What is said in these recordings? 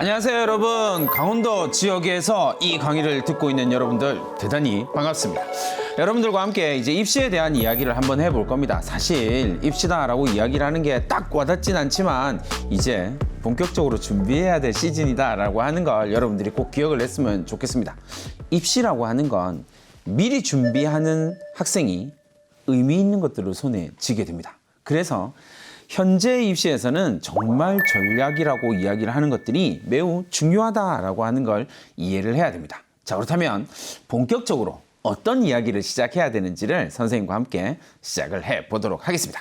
안녕하세요 여러분. 강원도 지역에서 이 강의를 듣고 있는 여러분들 대단히 반갑습니다. 여러분들과 함께 이제 입시에 대한 이야기를 한번 해볼 겁니다. 사실 입시다라고 이야기를 하는 게 딱 와닿진 않지만 이제 본격적으로 준비해야 될 시즌이다라고 하는 걸 여러분들이 꼭 기억을 했으면 좋겠습니다. 입시라고 하는 건 미리 준비하는 학생이 의미 있는 것들을 손에 쥐게 됩니다. 그래서 현재 입시에서는 정말 전략이라고 이야기를 하는 것들이 매우 중요하다라고 하는 걸 이해를 해야 됩니다. 자, 그렇다면 본격적으로 어떤 이야기를 시작해야 되는지를 선생님과 함께 시작을 해보도록 하겠습니다.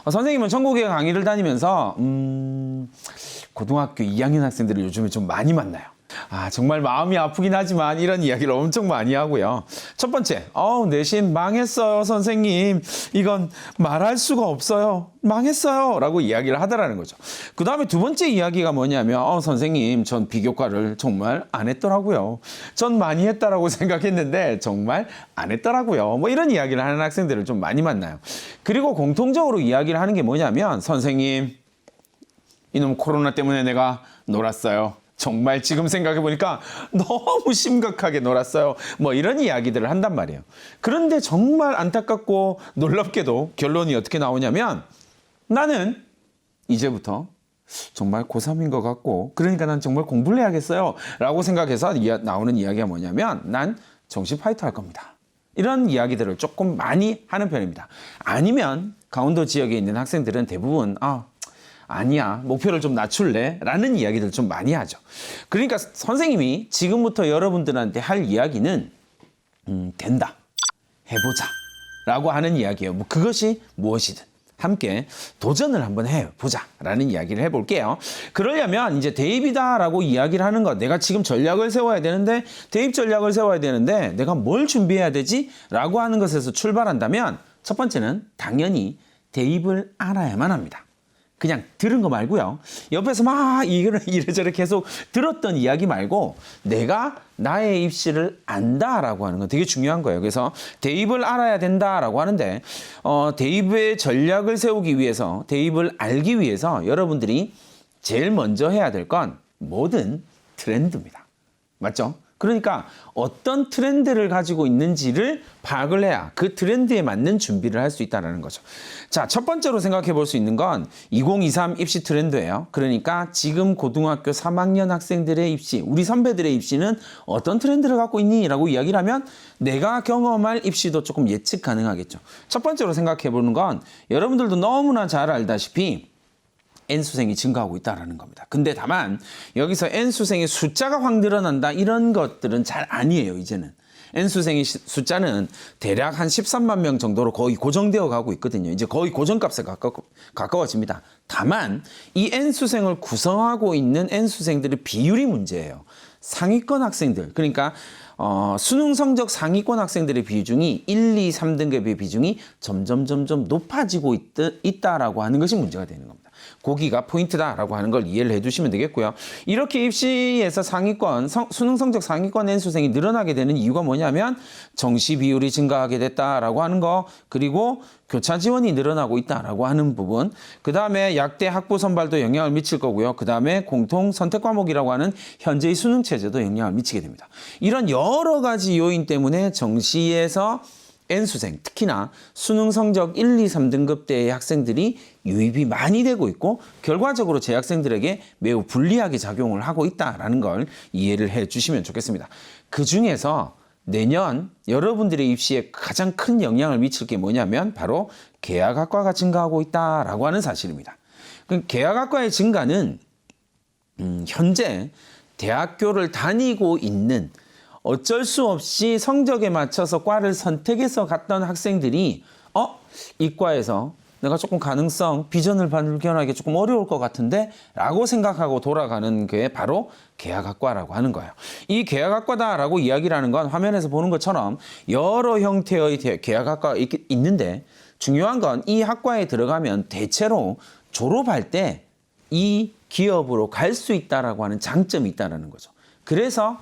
선생님은 전국에 강의를 다니면서 고등학교 2학년 학생들을 요즘에 좀 많이 만나요. 정말 마음이 아프긴 하지만 이런 이야기를 엄청 많이 하고요. 첫 번째, 내신 망했어요 선생님. 이건 말할 수가 없어요. 망했어요 라고 이야기를 하더라는 거죠. 그 다음에 두 번째 이야기가 뭐냐면 선생님 전 비교과를 정말 안 했더라고요. 전 많이 했다라고 생각했는데 정말 안 했더라고요. 뭐 이런 이야기를 하는 학생들을 좀 많이 만나요. 그리고 공통적으로 이야기를 하는 게 뭐냐면 선생님 이놈 코로나 때문에 내가 놀았어요. 정말 지금 생각해보니까 너무 심각하게 놀았어요. 뭐 이런 이야기들을 한단 말이에요. 그런데 정말 안타깝고 놀랍게도 결론이 어떻게 나오냐면 나는 이제부터 정말 고3인 것 같고 그러니까 난 정말 공부를 해야겠어요 라고 생각해서 나오는 이야기가 뭐냐면 난 정시 파이터 할 겁니다. 이런 이야기들을 조금 많이 하는 편입니다. 아니면 강원도 지역에 있는 학생들은 대부분 아니야, 목표를 좀 낮출래? 라는 이야기들 좀 많이 하죠. 그러니까 선생님이 지금부터 여러분들한테 할 이야기는 된다, 해보자 라고 하는 이야기예요. 그것이 무엇이든 함께 도전을 한번 해보자 라는 이야기를 해볼게요. 그러려면 이제 대입이다라고 이야기를 하는 것, 내가 지금 전략을 세워야 되는데 대입 전략을 세워야 되는데 내가 뭘 준비해야 되지? 라고 하는 것에서 출발한다면 첫 번째는 당연히 대입을 알아야만 합니다. 그냥 들은 거 말고요. 옆에서 막 이래저래 계속 들었던 이야기 말고 내가 나의 입시를 안다라고 하는 건 되게 중요한 거예요. 그래서 대입을 알아야 된다라고 하는데 대입의 전략을 세우기 위해서 대입을 알기 위해서 여러분들이 제일 먼저 해야 될 건 뭐든 트렌드입니다. 맞죠? 그러니까 어떤 트렌드를 가지고 있는지를 파악을 해야 그 트렌드에 맞는 준비를 할 수 있다는 거죠. 자, 첫 번째로 생각해 볼 수 있는 건 2023 입시 트렌드예요. 그러니까 지금 고등학교 3학년 학생들의 입시, 우리 선배들의 입시는 어떤 트렌드를 갖고 있니? 라고 이야기를 하면 내가 경험할 입시도 조금 예측 가능하겠죠. 첫 번째로 생각해 보는 건 여러분들도 너무나 잘 알다시피 N수생이 증가하고 있다는 겁니다. 근데 다만 여기서 N수생의 숫자가 확 늘어난다 이런 것들은 잘 아니에요. 이제는 N수생의 숫자는 대략 한 13만 명 정도로 거의 고정되어 가고 있거든요. 이제 거의 고정값에 가까워집니다. 다만 이 N수생을 구성하고 있는 N수생들의 비율이 문제예요. 상위권 학생들, 그러니까 수능 성적 상위권 학생들의 비중이 1, 2, 3등급의 비중이 점점 높아지고 있다라고 하는 것이 문제가 되는 겁니다. 거기가 포인트다라고 하는 걸 이해를 해두시면 되겠고요. 이렇게 입시에서 수능 성적 상위권 N수생이 늘어나게 되는 이유가 뭐냐면 정시 비율이 증가하게 됐다라고 하는 거, 그리고 교차 지원이 늘어나고 있다라고 하는 부분, 그 다음에 약대 학부 선발도 영향을 미칠 거고요. 그 다음에 공통 선택 과목이라고 하는 현재의 수능 체제도 영향을 미치게 됩니다. 이런 여러 가지 요인 때문에 정시에서 N수생, 특히나 수능 성적 1, 2, 3등급대의 학생들이 유입이 많이 되고 있고 결과적으로 재학생들에게 매우 불리하게 작용을 하고 있다는 걸 이해를 해 주시면 좋겠습니다. 그중에서 내년 여러분들의 입시에 가장 큰 영향을 미칠 게 뭐냐면 바로 계약학과가 증가하고 있다라고 하는 사실입니다. 계약학과의 증가는 현재 대학교를 다니고 있는 어쩔 수 없이 성적에 맞춰서 과를 선택해서 갔던 학생들이 이과에서 내가 조금 가능성, 비전을 발견하기 조금 어려울 것 같은데 라고 생각하고 돌아가는 게 바로 계약학과라고 하는 거예요. 이 계약학과다라고 이야기를 하는 건 화면에서 보는 것처럼 여러 형태의 계약학과가 있는데 중요한 건 이 학과에 들어가면 대체로 졸업할 때 이 기업으로 갈 수 있다라고 하는 장점이 있다는 거죠. 그래서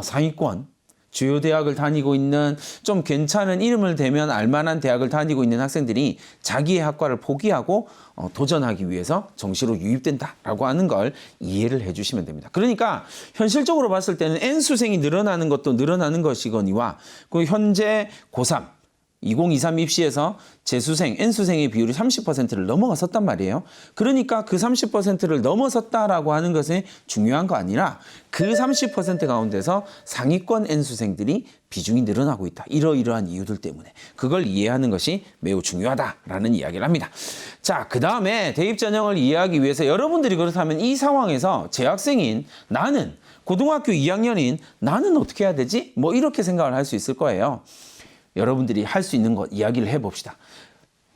상위권, 주요 대학을 다니고 있는 좀 괜찮은 이름을 대면 알만한 대학을 다니고 있는 학생들이 자기의 학과를 포기하고 도전하기 위해서 정시로 유입된다라고 하는 걸 이해를 해주시면 됩니다. 그러니까 현실적으로 봤을 때는 N수생이 늘어나는 것도 늘어나는 것이거니와 그 현재 고3 2023 입시에서 재수생, N수생의 비율이 30%를 넘어갔었단 말이에요. 그러니까 그 30%를 넘어섰다라고 하는 것이 중요한 거 아니라 그 30% 가운데서 상위권 N수생들이 비중이 늘어나고 있다. 이러이러한 이유들 때문에 그걸 이해하는 것이 매우 중요하다라는 이야기를 합니다. 자, 그 다음에 대입 전형을 이해하기 위해서 여러분들이 그렇다면 이 상황에서 재학생인 나는 고등학교 2학년인 나는 어떻게 해야 되지? 뭐 이렇게 생각을 할 수 있을 거예요. 여러분들이 할 수 있는 것 이야기를 해봅시다.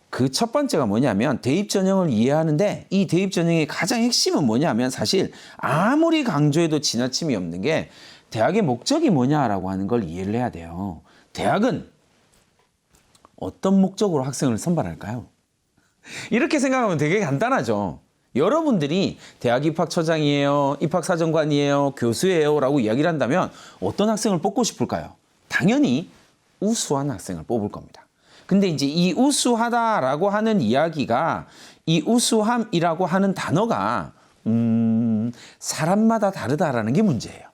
그 첫 번째가 뭐냐면 대입 전형을 이해하는데 이 대입 전형의 가장 핵심은 뭐냐면 사실 아무리 강조해도 지나침이 없는 게 대학의 목적이 뭐냐라고 하는 걸 이해를 해야 돼요. 대학은 어떤 목적으로 학생을 선발할까요? 이렇게 생각하면 되게 간단하죠. 여러분들이 대학 입학처장이에요, 입학사정관이에요, 교수예요 라고 이야기를 한다면 어떤 학생을 뽑고 싶을까요? 당연히 우수한 학생을 뽑을 겁니다. 근데 이제 이 우수하다라고 하는 이야기가 이 우수함이라고 하는 단어가 사람마다 다르다라는 게 문제예요.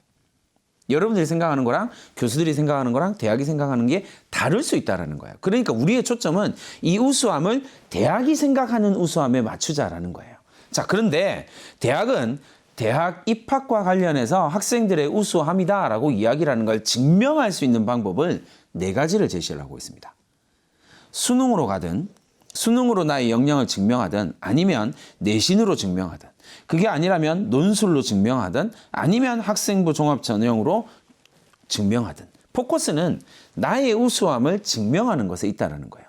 여러분들이 생각하는 거랑 교수들이 생각하는 거랑 대학이 생각하는 게 다를 수 있다라는 거예요. 그러니까 우리의 초점은 이 우수함을 대학이 생각하는 우수함에 맞추자라는 거예요. 자, 그런데 대학은 대학 입학과 관련해서 학생들의 우수함이다라고 이야기를 하는 걸 증명할 수 있는 방법을 4가지를 제시를 하고 있습니다. 수능으로 가든 수능으로 나의 역량을 증명하든 아니면 내신으로 증명하든 그게 아니라면 논술로 증명하든 아니면 학생부 종합 전형으로 증명하든 포커스는 나의 우수함을 증명하는 것에 있다는 거예요.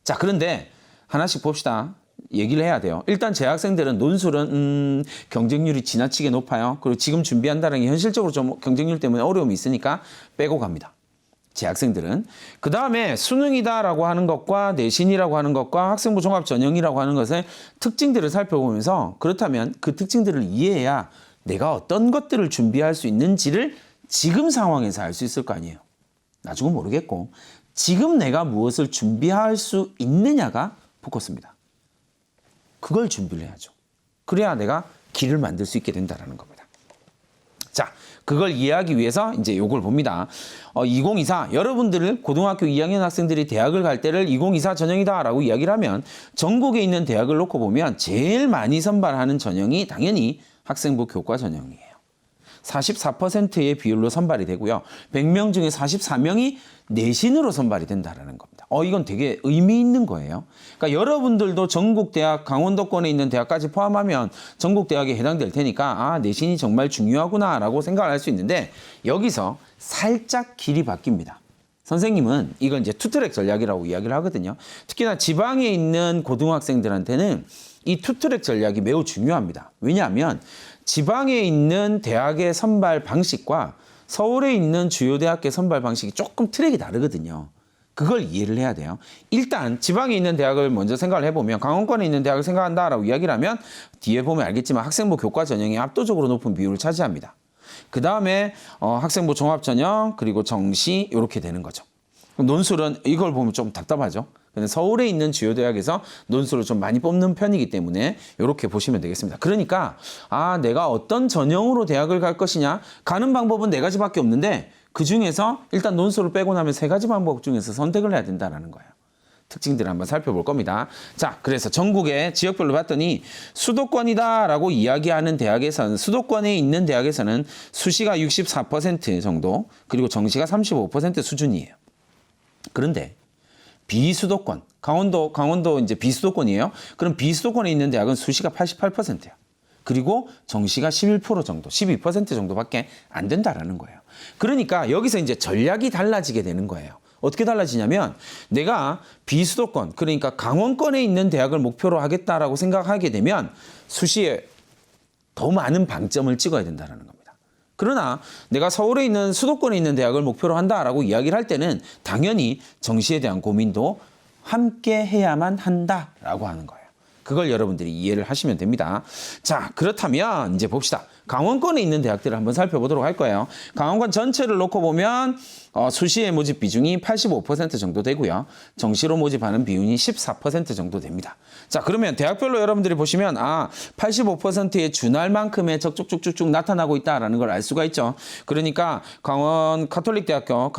자, 그런데 하나씩 봅시다. 얘기를 해야 돼요. 일단 재학생들은 논술은 경쟁률이 지나치게 높아요. 그리고 지금 준비한다는 게 현실적으로 좀 경쟁률 때문에 어려움이 있으니까 빼고 갑니다. 재학생들은. 그 다음에 수능이다라고 하는 것과 내신이라고 하는 것과 학생부 종합 전형이라고 하는 것의 특징들을 살펴보면서 그렇다면 그 특징들을 이해해야 내가 어떤 것들을 준비할 수 있는지를 지금 상황에서 알 수 있을 거 아니에요. 나중은 모르겠고 지금 내가 무엇을 준비할 수 있느냐가 포커스입니다. 그걸 준비를 해야죠. 그래야 내가 길을 만들 수 있게 된다는 겁니다. 자, 그걸 이해하기 위해서 이제 요걸 봅니다. 2024 여러분들을 고등학교 2학년 학생들이 대학을 갈 때를 2024 전형이다라고 이야기를 하면 전국에 있는 대학을 놓고 보면 제일 많이 선발하는 전형이 당연히 학생부 교과 전형이에요. 44%의 비율로 선발이 되고요. 100명 중에 44명이 내신으로 선발이 된다는 겁니다. 이건 되게 의미 있는 거예요. 그러니까 여러분들도 전국 대학, 강원도권에 있는 대학까지 포함하면 전국 대학에 해당될 테니까 내신이 정말 중요하구나라고 생각을 할 수 있는데 여기서 살짝 길이 바뀝니다. 선생님은 이건 이제 투트랙 전략이라고 이야기를 하거든요. 특히나 지방에 있는 고등학생들한테는 이 투트랙 전략이 매우 중요합니다. 왜냐하면 지방에 있는 대학의 선발 방식과 서울에 있는 주요 대학의 선발 방식이 조금 트랙이 다르거든요. 그걸 이해를 해야 돼요. 일단 지방에 있는 대학을 먼저 생각을 해보면 강원권에 있는 대학을 생각한다라고 이야기를 하면 뒤에 보면 알겠지만 학생부 교과 전형이 압도적으로 높은 비율을 차지합니다. 그 다음에 학생부 종합 전형 그리고 정시 이렇게 되는 거죠. 논술은 이걸 보면 좀 답답하죠. 근데 서울에 있는 주요 대학에서 논술을 좀 많이 뽑는 편이기 때문에 이렇게 보시면 되겠습니다. 그러니까 내가 어떤 전형으로 대학을 갈 것이냐 가는 방법은 4가지밖에 없는데 그중에서 일단 논술을 빼고 나면 3가지 방법 중에서 선택을 해야 된다는 거예요. 특징들을 한번 살펴볼 겁니다. 자, 그래서 전국의 지역별로 봤더니 수도권이다라고 이야기하는 대학에서는 수도권에 있는 대학에서는 수시가 64% 정도 그리고 정시가 35% 수준이에요. 그런데 비수도권, 강원도 이제 비수도권이에요. 그럼 비수도권에 있는 대학은 수시가 88%야. 그리고 정시가 11% 정도, 12% 정도밖에 안 된다라는 거예요. 그러니까 여기서 이제 전략이 달라지게 되는 거예요. 어떻게 달라지냐면 내가 비수도권, 그러니까 강원권에 있는 대학을 목표로 하겠다라고 생각하게 되면 수시에 더 많은 방점을 찍어야 된다는 겁니다. 그러나 내가 서울에 있는 수도권에 있는 대학을 목표로 한다라고 이야기를 할 때는 당연히 정시에 대한 고민도 함께 해야만 한다라고 하는 거예요. 그걸 여러분들이 이해를 하시면 됩니다. 자, 그렇다면 이제 봅시다. 강원권에 있는 대학들을 한번 살펴보도록 할 거예요. 강원권 전체를 놓고 보면 수시의 모집 비중이 85% 정도 되고요. 정시로 모집하는 비율이 14% 정도 됩니다. 자, 그러면 대학별로 여러분들이 보시면 85%에 준할 만큼의 쭉쭉쭉쭉 나타나고 있다라는 걸 알 수가 있죠. 그러니까 강원 가톨릭대학교,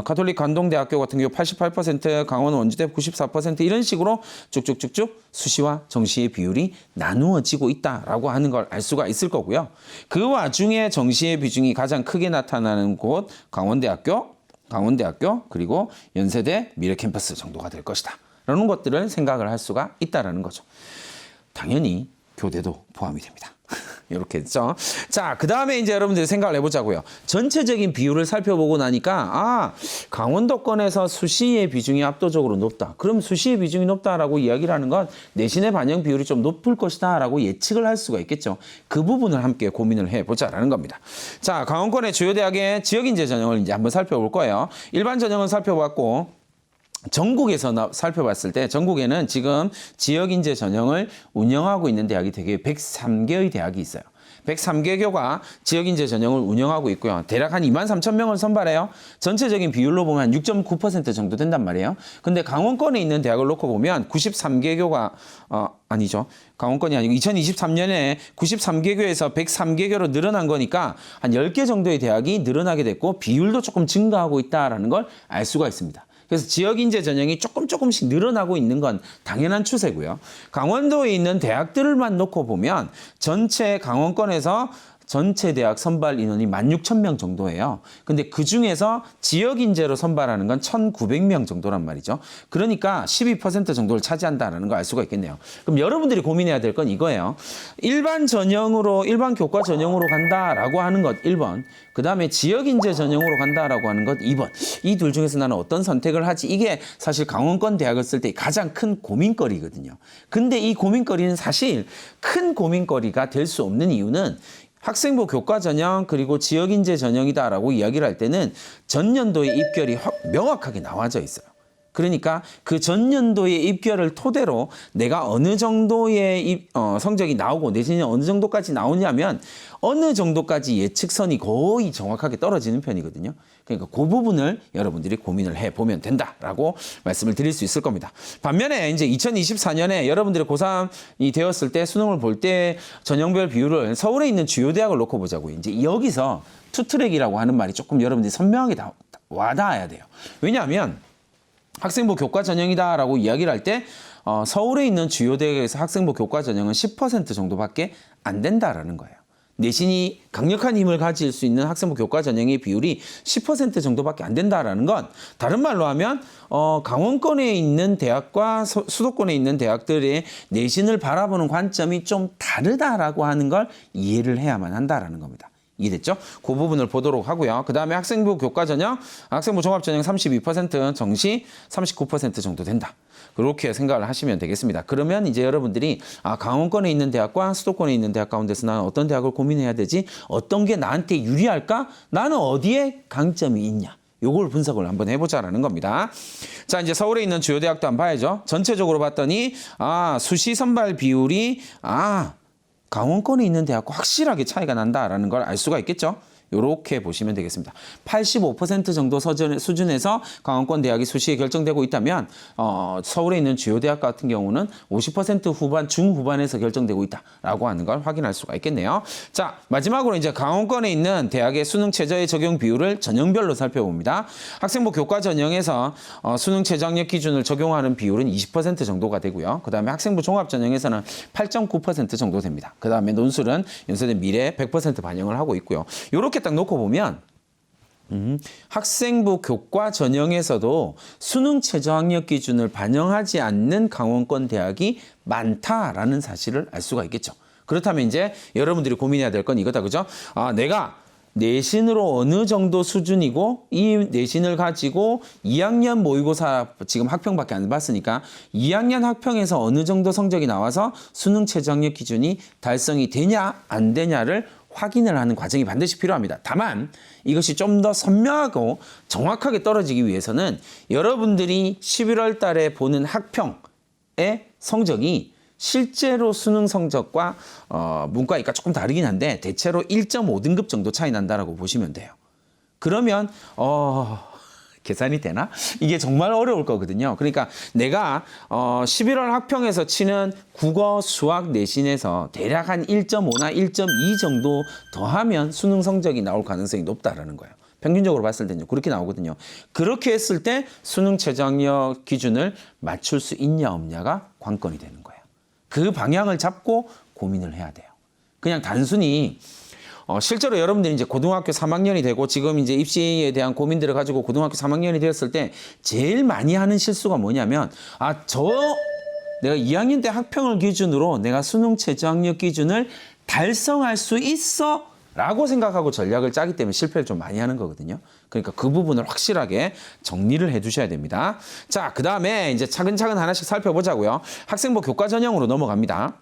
가톨릭 관동대학교 같은 경우 88%, 강원 원주대 94% 이런 식으로 쭉쭉쭉쭉 수시와 정시의 비율이 나누어지고 있다라고 하는 걸 알 수가 있을 거고요. 그 와중에 정시의 비중이 가장 크게 나타나는 곳 강원대학교, 그리고 연세대 미래캠퍼스 정도가 될 것이다. 라는 것들을 생각을 할 수가 있다라는 거죠. 당연히 교대도 포함이 됩니다. 이렇게 했죠. 자, 그 다음에 이제 여러분들이 생각을 해보자고요. 전체적인 비율을 살펴보고 나니까 강원도권에서 수시의 비중이 압도적으로 높다. 그럼 수시의 비중이 높다라고 이야기를 하는 건 내신의 반영 비율이 좀 높을 것이다 라고 예측을 할 수가 있겠죠. 그 부분을 함께 고민을 해보자라는 겁니다. 자, 강원권의 주요 대학의 지역인재 전형을 이제 한번 살펴볼 거예요. 일반 전형은 살펴봤고 전국에서 살펴봤을 때 전국에는 지금 지역인재 전형을 운영하고 있는 대학이 되게 103개의 대학이 있어요. 103개교가 지역인재 전형을 운영하고 있고요. 대략 한 23,000명을 선발해요. 전체적인 비율로 보면 한 6.9% 정도 된단 말이에요. 근데 강원권에 있는 대학을 놓고 보면 93개교가 아니죠. 강원권이 아니고 2023년에 93개교에서 103개교로 늘어난 거니까 한 10개 정도의 대학이 늘어나게 됐고 비율도 조금 증가하고 있다는 걸 알 수가 있습니다. 그래서 지역인재 전형이 조금씩 늘어나고 있는 건 당연한 추세고요. 강원도에 있는 대학들만 놓고 보면 전체 강원권에서 전체 대학 선발 인원이 16,000명 정도예요. 근데 그중에서 지역인재로 선발하는 건 1,900명 정도란 말이죠. 그러니까 12% 정도를 차지한다는 걸 알 수가 있겠네요. 그럼 여러분들이 고민해야 될 건 이거예요. 일반 교과 전형으로 간다라고 하는 것 1번. 그 다음에 지역인재 전형으로 간다라고 하는 것 2번. 이 둘 중에서 나는 어떤 선택을 하지? 이게 사실 강원권 대학을 쓸 때 가장 큰 고민거리거든요. 근데 이 고민거리는 사실 큰 고민거리가 될 수 없는 이유는 학생부 교과 전형 그리고 지역인재 전형이다라고 이야기를 할 때는 전년도의 입결이 명확하게 나와져 있어요. 그러니까 그 전년도의 입결을 토대로 내가 어느 정도의 성적이 나오고 내신이 어느 정도까지 나오냐면 어느 정도까지 예측선이 거의 정확하게 떨어지는 편이거든요. 그러니까 그 부분을 여러분들이 고민을 해보면 된다라고 말씀을 드릴 수 있을 겁니다. 반면에 이제 2024년에 여러분들이 고3이 되었을 때 수능을 볼 때 전형별 비율을 서울에 있는 주요 대학을 놓고 보자고요. 이제 여기서 투트랙이라고 하는 말이 조금 여러분들이 선명하게 와닿아야 돼요. 왜냐하면 학생부 교과 전형이다라고 이야기를 할 때 서울에 있는 주요 대학에서 학생부 교과 전형은 10% 정도밖에 안 된다라는 거예요. 내신이 강력한 힘을 가질 수 있는 학생부 교과 전형의 비율이 10% 정도밖에 안 된다라는 건 다른 말로 하면 강원권에 있는 대학과 수도권에 있는 대학들의 내신을 바라보는 관점이 좀 다르다라고 하는 걸 이해를 해야만 한다라는 겁니다. 이해됐죠? 그 부분을 보도록 하고요. 그 다음에 학생부 교과 전형, 학생부 종합 전형 32%, 정시 39% 정도 된다. 그렇게 생각을 하시면 되겠습니다. 그러면 이제 여러분들이 강원권에 있는 대학과 수도권에 있는 대학 가운데서 나는 어떤 대학을 고민해야 되지? 어떤 게 나한테 유리할까? 나는 어디에 강점이 있냐? 요걸 분석을 한번 해보자라는 겁니다. 자, 이제 서울에 있는 주요 대학도 한번 봐야죠. 전체적으로 봤더니 수시 선발 비율이 강원권에 있는 대학과 확실하게 차이가 난다라는 걸 알 수가 있겠죠. 이렇게 보시면 되겠습니다. 85% 정도 수준에서 강원권 대학이 수시에 결정되고 있다면 서울에 있는 주요 대학 같은 경우는 50% 후반, 중후반에서 결정되고 있다라고 하는 걸 확인할 수가 있겠네요. 자, 마지막으로 이제 강원권에 있는 대학의 수능 최저의 적용 비율을 전형별로 살펴봅니다. 학생부 교과 전형에서 수능 최저 학력 기준을 적용하는 비율은 20% 정도가 되고요. 그 다음에 학생부 종합 전형에서는 8.9% 정도 됩니다. 그 다음에 논술은 연세대 미래 100% 반영을 하고 있고요. 이렇게 딱 놓고 보면 학생부 교과 전형에서도 수능 최저 학력 기준을 반영하지 않는 강원권 대학이 많다라는 사실을 알 수가 있겠죠. 그렇다면 이제 여러분들이 고민해야 될 건 이거다, 그죠? 내가 내신으로 어느 정도 수준이고 이 내신을 가지고 2학년 모의고사 지금 학평밖에 안 봤으니까 2학년 학평에서 어느 정도 성적이 나와서 수능 최저 학력 기준이 달성이 되냐 안 되냐를 확인을 하는 과정이 반드시 필요합니다. 다만 이것이 좀 더 선명하고 정확하게 떨어지기 위해서는 여러분들이 11월 달에 보는 학평의 성적이 실제로 수능 성적과 문과이과 조금 다르긴 한데 대체로 1.5등급 정도 차이 난다라고 보시면 돼요. 그러면 계산이 되나? 이게 정말 어려울 거거든요. 그러니까 내가 11월 학평에서 치는 국어, 수학, 내신에서 대략 한 1.5나 1.2 정도 더하면 수능 성적이 나올 가능성이 높다라는 거예요. 평균적으로 봤을 때는 그렇게 나오거든요. 그렇게 했을 때 수능 최저학력 기준을 맞출 수 있냐 없냐가 관건이 되는 거예요. 그 방향을 잡고 고민을 해야 돼요. 그냥 단순히 실제로 여러분들이 이제 고등학교 3학년이 되고 지금 이제 입시에 대한 고민들을 가지고 고등학교 3학년이 되었을 때 제일 많이 하는 실수가 뭐냐면 내가 2학년 때 학평을 기준으로 내가 수능 최저학력 기준을 달성할 수 있어 라고 생각하고 전략을 짜기 때문에 실패를 좀 많이 하는 거거든요. 그러니까 그 부분을 확실하게 정리를 해 두셔야 됩니다. 자, 그 다음에 이제 차근차근 하나씩 살펴보자고요. 학생부 교과 전형으로 넘어갑니다.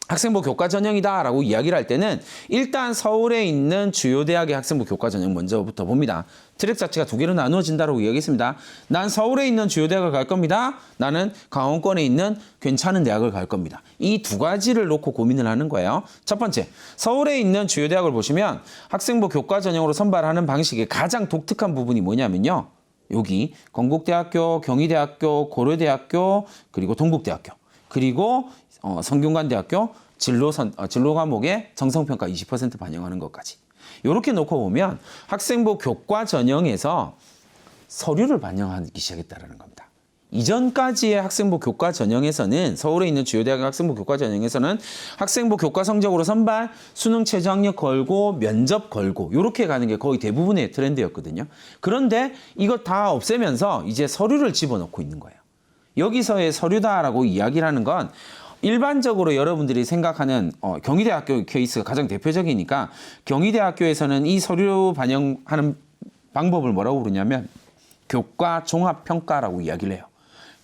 학생부 교과 전형이다라고 이야기를 할 때는 일단 서울에 있는 주요 대학의 학생부 교과 전형 먼저부터 봅니다. 트랙 자체가 두 개로 나누어진다라고 이야기했습니다. 난 서울에 있는 주요 대학을 갈 겁니다. 나는 강원권에 있는 괜찮은 대학을 갈 겁니다. 이 두 가지를 놓고 고민을 하는 거예요. 첫 번째, 서울에 있는 주요 대학을 보시면 학생부 교과 전형으로 선발하는 방식의 가장 독특한 부분이 뭐냐면요. 여기 건국대학교, 경희대학교, 고려대학교, 그리고 동국대학교, 그리고 성균관대학교 진로 과목의 정성평가 20% 반영하는 것까지. 이렇게 놓고 보면 학생부 교과 전형에서 서류를 반영하기 시작했다는 겁니다. 이전까지의 학생부 교과 전형에서는 서울에 있는 주요 대학 학생부 교과 전형에서는 학생부 교과 성적으로 선발, 수능 최저학력 걸고 면접 걸고 이렇게 가는 게 거의 대부분의 트렌드였거든요. 그런데 이거 다 없애면서 이제 서류를 집어넣고 있는 거예요. 여기서의 서류다라고 이야기를 하는 건 일반적으로 여러분들이 생각하는 경희대학교 케이스가 가장 대표적이니까 경희대학교에서는 이 서류 반영하는 방법을 뭐라고 부르냐면 교과 종합평가라고 이야기를 해요.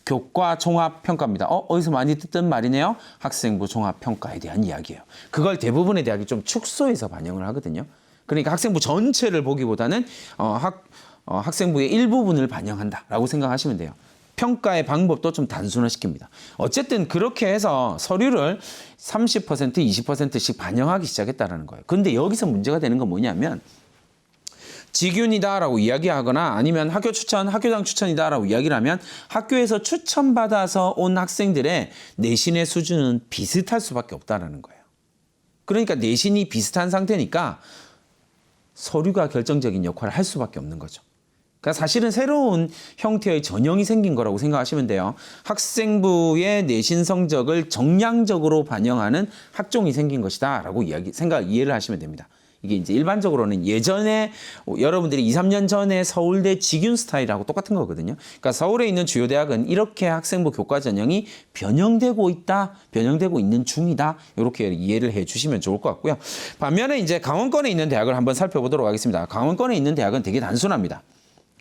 교과 종합평가입니다. 어디서 많이 듣던 말이네요. 학생부 종합평가에 대한 이야기예요. 그걸 대부분의 대학이 좀 축소해서 반영을 하거든요. 그러니까 학생부 전체를 보기보다는 학생부의 일부분을 반영한다라고 생각하시면 돼요. 평가의 방법도 좀 단순화시킵니다. 어쨌든 그렇게 해서 서류를 30%, 20%씩 반영하기 시작했다는 거예요. 그런데 여기서 문제가 되는 건 뭐냐면 직윤이다라고 이야기하거나 아니면 학교 추천, 학교장 추천이다라고 이야기를 하면 학교에서 추천받아서 온 학생들의 내신의 수준은 비슷할 수밖에 없다는 거예요. 그러니까 내신이 비슷한 상태니까 서류가 결정적인 역할을 할 수밖에 없는 거죠. 그러니까 사실은 새로운 형태의 전형이 생긴 거라고 생각하시면 돼요. 학생부의 내신 성적을 정량적으로 반영하는 학종이 생긴 것이다라고 이해를 하시면 됩니다. 이게 이제 일반적으로는 예전에 여러분들이 2, 3년 전에 서울대 직윤 스타일하고 똑같은 거거든요. 그러니까 서울에 있는 주요 대학은 이렇게 학생부 교과 전형이 변형되고 있다, 변형되고 있는 중이다. 이렇게 이해를 해 주시면 좋을 것 같고요. 반면에 이제 강원권에 있는 대학을 한번 살펴보도록 하겠습니다. 강원권에 있는 대학은 되게 단순합니다.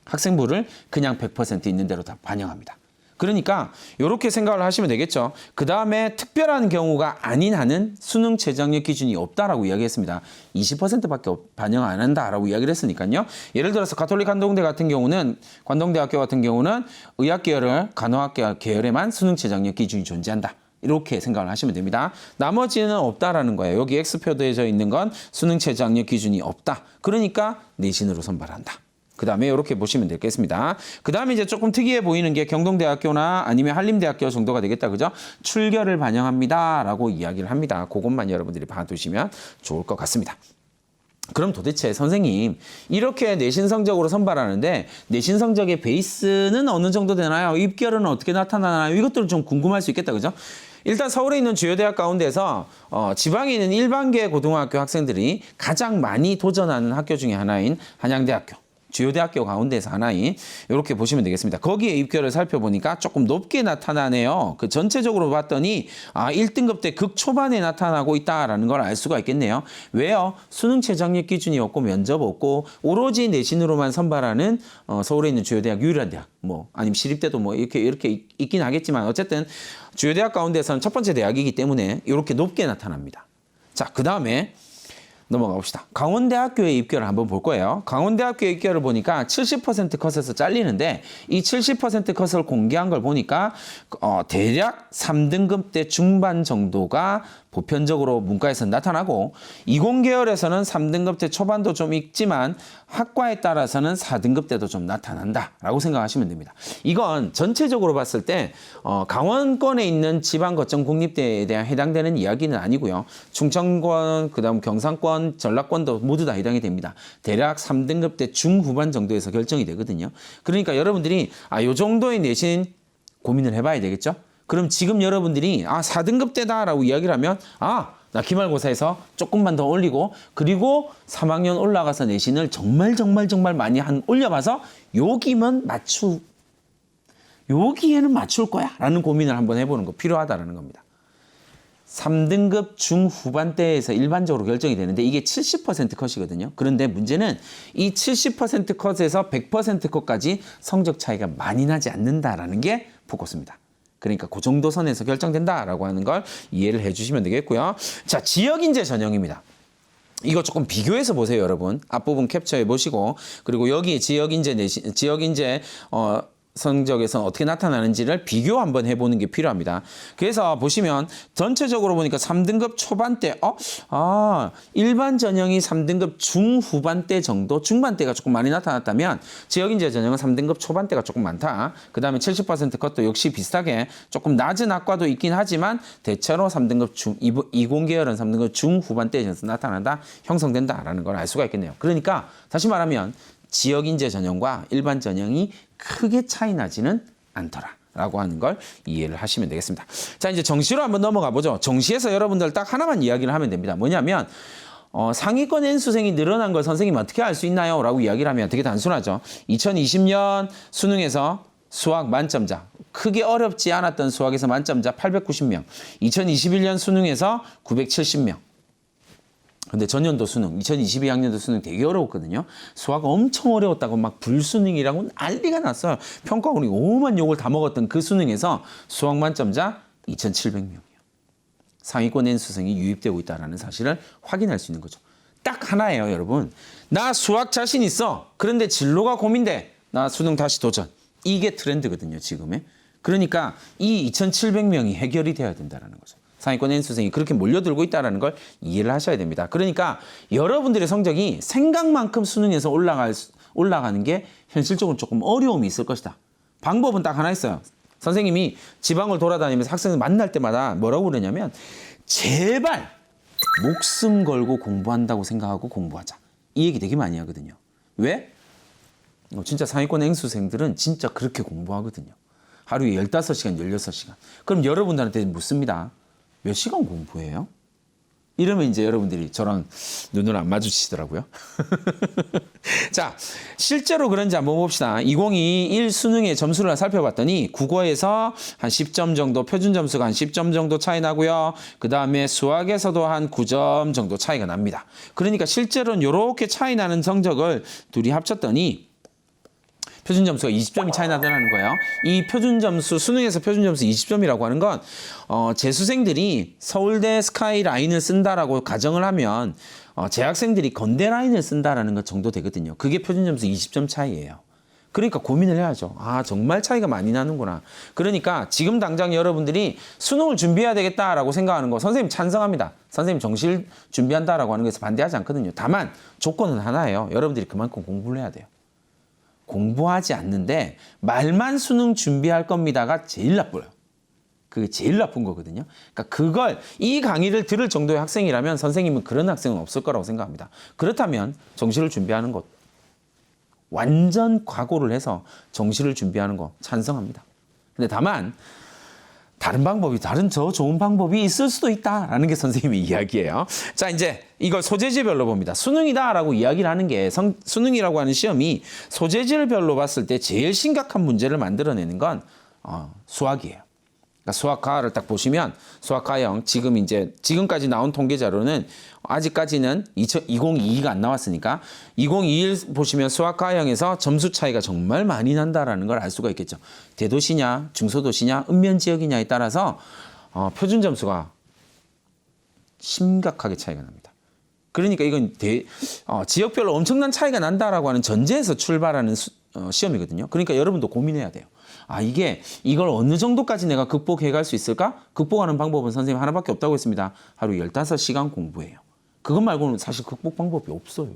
학생부를 그냥 100% 있는 대로 다 반영합니다. 그러니까 이렇게 생각을 하시면 되겠죠. 그 다음에 특별한 경우가 아닌 한은 수능 최저학력 기준이 없다라고 이야기했습니다. 20%밖에 반영 안 한다라고 이야기를 했으니까요. 예를 들어서 가톨릭 관동대학교 같은 경우는 의학 계열을 간호학 계열에만 수능 최저학력 기준이 존재한다. 이렇게 생각을 하시면 됩니다. 나머지는 없다라는 거예요. 여기 X표 되어져 있는 건 수능 최저학력 기준이 없다. 그러니까 내신으로 선발한다. 그 다음에 이렇게 보시면 되겠습니다. 그 다음에 이제 조금 특이해 보이는 게 경동대학교나 아니면 한림대학교 정도가 되겠다. 그죠? 출결을 반영합니다. 라고 이야기를 합니다. 그것만 여러분들이 봐두시면 좋을 것 같습니다. 그럼 도대체 선생님 이렇게 내신 성적으로 선발하는데 내신 성적의 베이스는 어느 정도 되나요? 입결은 어떻게 나타나나요? 이것들은 좀 궁금할 수 있겠다. 그죠? 일단 서울에 있는 주요 대학 가운데서 지방에 있는 일반계 고등학교 학생들이 가장 많이 도전하는 학교 중에 하나인 한양대학교. 주요 대학교 가운데서 하나인 이렇게 보시면 되겠습니다. 거기에 입결을 살펴보니까 조금 높게 나타나네요. 그 전체적으로 봤더니 1등급 때 극초반에 나타나고 있다라는 걸 알 수가 있겠네요. 왜요? 수능 최저학력 기준이 없고 면접 없고 오로지 내신으로만 선발하는 서울에 있는 주요 대학 유일한 대학 아니면 시립대도 이렇게 있긴 하겠지만 어쨌든 주요 대학 가운데서는 첫 번째 대학이기 때문에 이렇게 높게 나타납니다. 자, 그 다음에 넘어가 봅시다. 강원대학교의 입결을 한번 볼 거예요. 강원대학교의 입결을 보니까 70% 컷에서 잘리는데 이 70% 컷을 공개한 걸 보니까 대략 3등급대 중반 정도가 보편적으로 문과에서 나타나고 이공계열에서는 3등급대 초반도 좀 있지만 학과에 따라서는 4등급대도 좀 나타난다라고 생각하시면 됩니다. 이건 전체적으로 봤을 때 강원권에 있는 지방거점 국립대에 대한 해당되는 이야기는 아니고요. 충청권, 그다음 경상권, 전라권도 모두 다 해당이 됩니다. 대략 3등급대 중후반 정도에서 결정이 되거든요. 그러니까 여러분들이 요 정도의 내신 고민을 해봐야 되겠죠? 그럼 지금 여러분들이 4등급대다라고 이야기를 하면 나 기말고사에서 조금만 더 올리고 그리고 3학년 올라가서 내신을 정말 많이 올려봐서 여기에는 맞출 거야 라는 고민을 한번 해보는 거 필요하다라는 겁니다. 3등급 중후반대에서 일반적으로 결정이 되는데 이게 70% 컷이거든요. 그런데 문제는 이 70% 컷에서 100% 컷까지 성적 차이가 많이 나지 않는다라는 게 포커스입니다. 그러니까 그 정도 선에서 결정된다라고 하는 걸 이해를 해주시면 되겠고요. 자, 지역인재 전형입니다. 이거 조금 비교해서 보세요, 여러분. 앞부분 캡처해 보시고 그리고 여기 지역인재 성적에서는 어떻게 나타나는지를 비교 한번 해보는 게 필요합니다. 그래서 보시면 전체적으로 보니까 3등급 초반대, 일반 전형이 3등급 중후반대 정도, 중반대가 조금 많이 나타났다면 지역인재 전형은 3등급 초반대가 조금 많다. 그 다음에 70% 컷도 역시 비슷하게 조금 낮은 학과도 있긴 하지만 대체로 3등급 이공계열은 3등급 중후반대에서 나타난다, 형성된다라는 걸 알 수가 있겠네요. 그러니까 다시 말하면 지역인재 전형과 일반 전형이 크게 차이 나지는 않더라라고 하는 걸 이해를 하시면 되겠습니다. 자, 이제 정시로 한번 넘어가 보죠. 정시에서 여러분들 딱 하나만 이야기를 하면 됩니다. 뭐냐면 상위권 N수생이 늘어난 걸 선생님 어떻게 알 수 있나요? 라고 이야기를 하면 되게 단순하죠. 2020년 수능에서 수학 만점자, 크게 어렵지 않았던 수학에서 만점자 890명, 2021년 수능에서 970명. 근데 전년도 수능, 2022학년도 수능 되게 어려웠거든요. 수학 엄청 어려웠다고 막 불수능이라고 난리가 났어요. 평가원이 오만 욕을 다 먹었던 그 수능에서 수학 만점자 2,700명이요. 상위권 N수생이 유입되고 있다는 사실을 확인할 수 있는 거죠. 딱 하나예요, 여러분. 나 수학 자신 있어. 그런데 진로가 고민돼. 나 수능 다시 도전. 이게 트렌드거든요, 지금의. 그러니까 이 2,700명이 해결이 돼야 된다는 거죠. 상위권 N수생이 그렇게 몰려들고 있다는 걸 이해를 하셔야 됩니다. 그러니까 여러분들의 성적이 생각만큼 수능에서 올라가는 게 현실적으로 조금 어려움이 있을 것이다. 방법은 딱 하나 있어요. 선생님이 지방을 돌아다니면서 학생을 만날 때마다 뭐라고 그러냐면 제발 목숨 걸고 공부한다고 생각하고 공부하자. 이 얘기 되게 많이 하거든요. 왜? 진짜 상위권 N수생들은 진짜 그렇게 공부하거든요. 하루에 15시간, 16시간. 그럼 여러분들한테 묻습니다. 몇 시간 공부해요? 이러면 이제 여러분들이 저랑 눈을 안 마주치시더라고요. 자, 실제로 그런지 한번 봅시다. 2021 수능의 점수를 살펴봤더니 국어에서 한 10점 정도, 표준 점수가 한 10점 정도 차이 나고요. 그 다음에 수학에서도 한 9점 정도 차이가 납니다. 그러니까 실제로는 이렇게 차이 나는 성적을 둘이 합쳤더니 표준 점수가 20점이 차이 나더라는 거예요. 이 표준 점수, 수능에서 표준 점수 20점이라고 하는 건 재수생들이 서울대 스카이라인을 쓴다라고 가정을 하면 재학생들이 건대라인을 쓴다라는 것 정도 되거든요. 그게 표준 점수 20점 차이예요. 그러니까 고민을 해야죠. 정말 차이가 많이 나는구나. 그러니까 지금 당장 여러분들이 수능을 준비해야 되겠다라고 생각하는 거 선생님 찬성합니다. 선생님 정시를 준비한다라고 하는 것에서 반대하지 않거든요. 다만 조건은 하나예요. 여러분들이 그만큼 공부를 해야 돼요. 공부하지 않는데 말만 수능 준비할 겁니다가 제일 나빠요. 그게 제일 나쁜 거거든요. 그러니까 이 강의를 들을 정도의 학생이라면 선생님은 그런 학생은 없을 거라고 생각합니다. 그렇다면 정시를 준비하는 것, 완전 각오를 해서 정시를 준비하는 거 찬성합니다. 근데 다만 다른 더 좋은 방법이 있을 수도 있다라는 게 선생님의 이야기예요. 자, 이제 이걸 소재지별로 봅니다. 수능이다라고 이야기를 하는 게 수능이라고 하는 시험이 소재지별로 봤을 때 제일 심각한 문제를 만들어내는 건 수학이에요. 그러니까 수학과를 딱 보시면 수학과형 지금까지 나온 통계 자료는 아직까지는 2022가 안 나왔으니까 2021 보시면 수학과형에서 점수 차이가 정말 많이 난다라는 걸 알 수가 있겠죠. 대도시냐 중소도시냐 읍면지역이냐에 따라서 표준 점수가 심각하게 차이가 납니다. 그러니까 이건 지역별로 엄청난 차이가 난다라고 하는 전제에서 출발하는 시험이거든요. 그러니까 여러분도 고민해야 돼요. 이걸 어느 정도까지 내가 극복해 갈 수 있을까? 극복하는 방법은 선생님 하나밖에 없다고 했습니다. 하루 15시간 공부해요. 그것 말고는 사실 극복 방법이 없어요.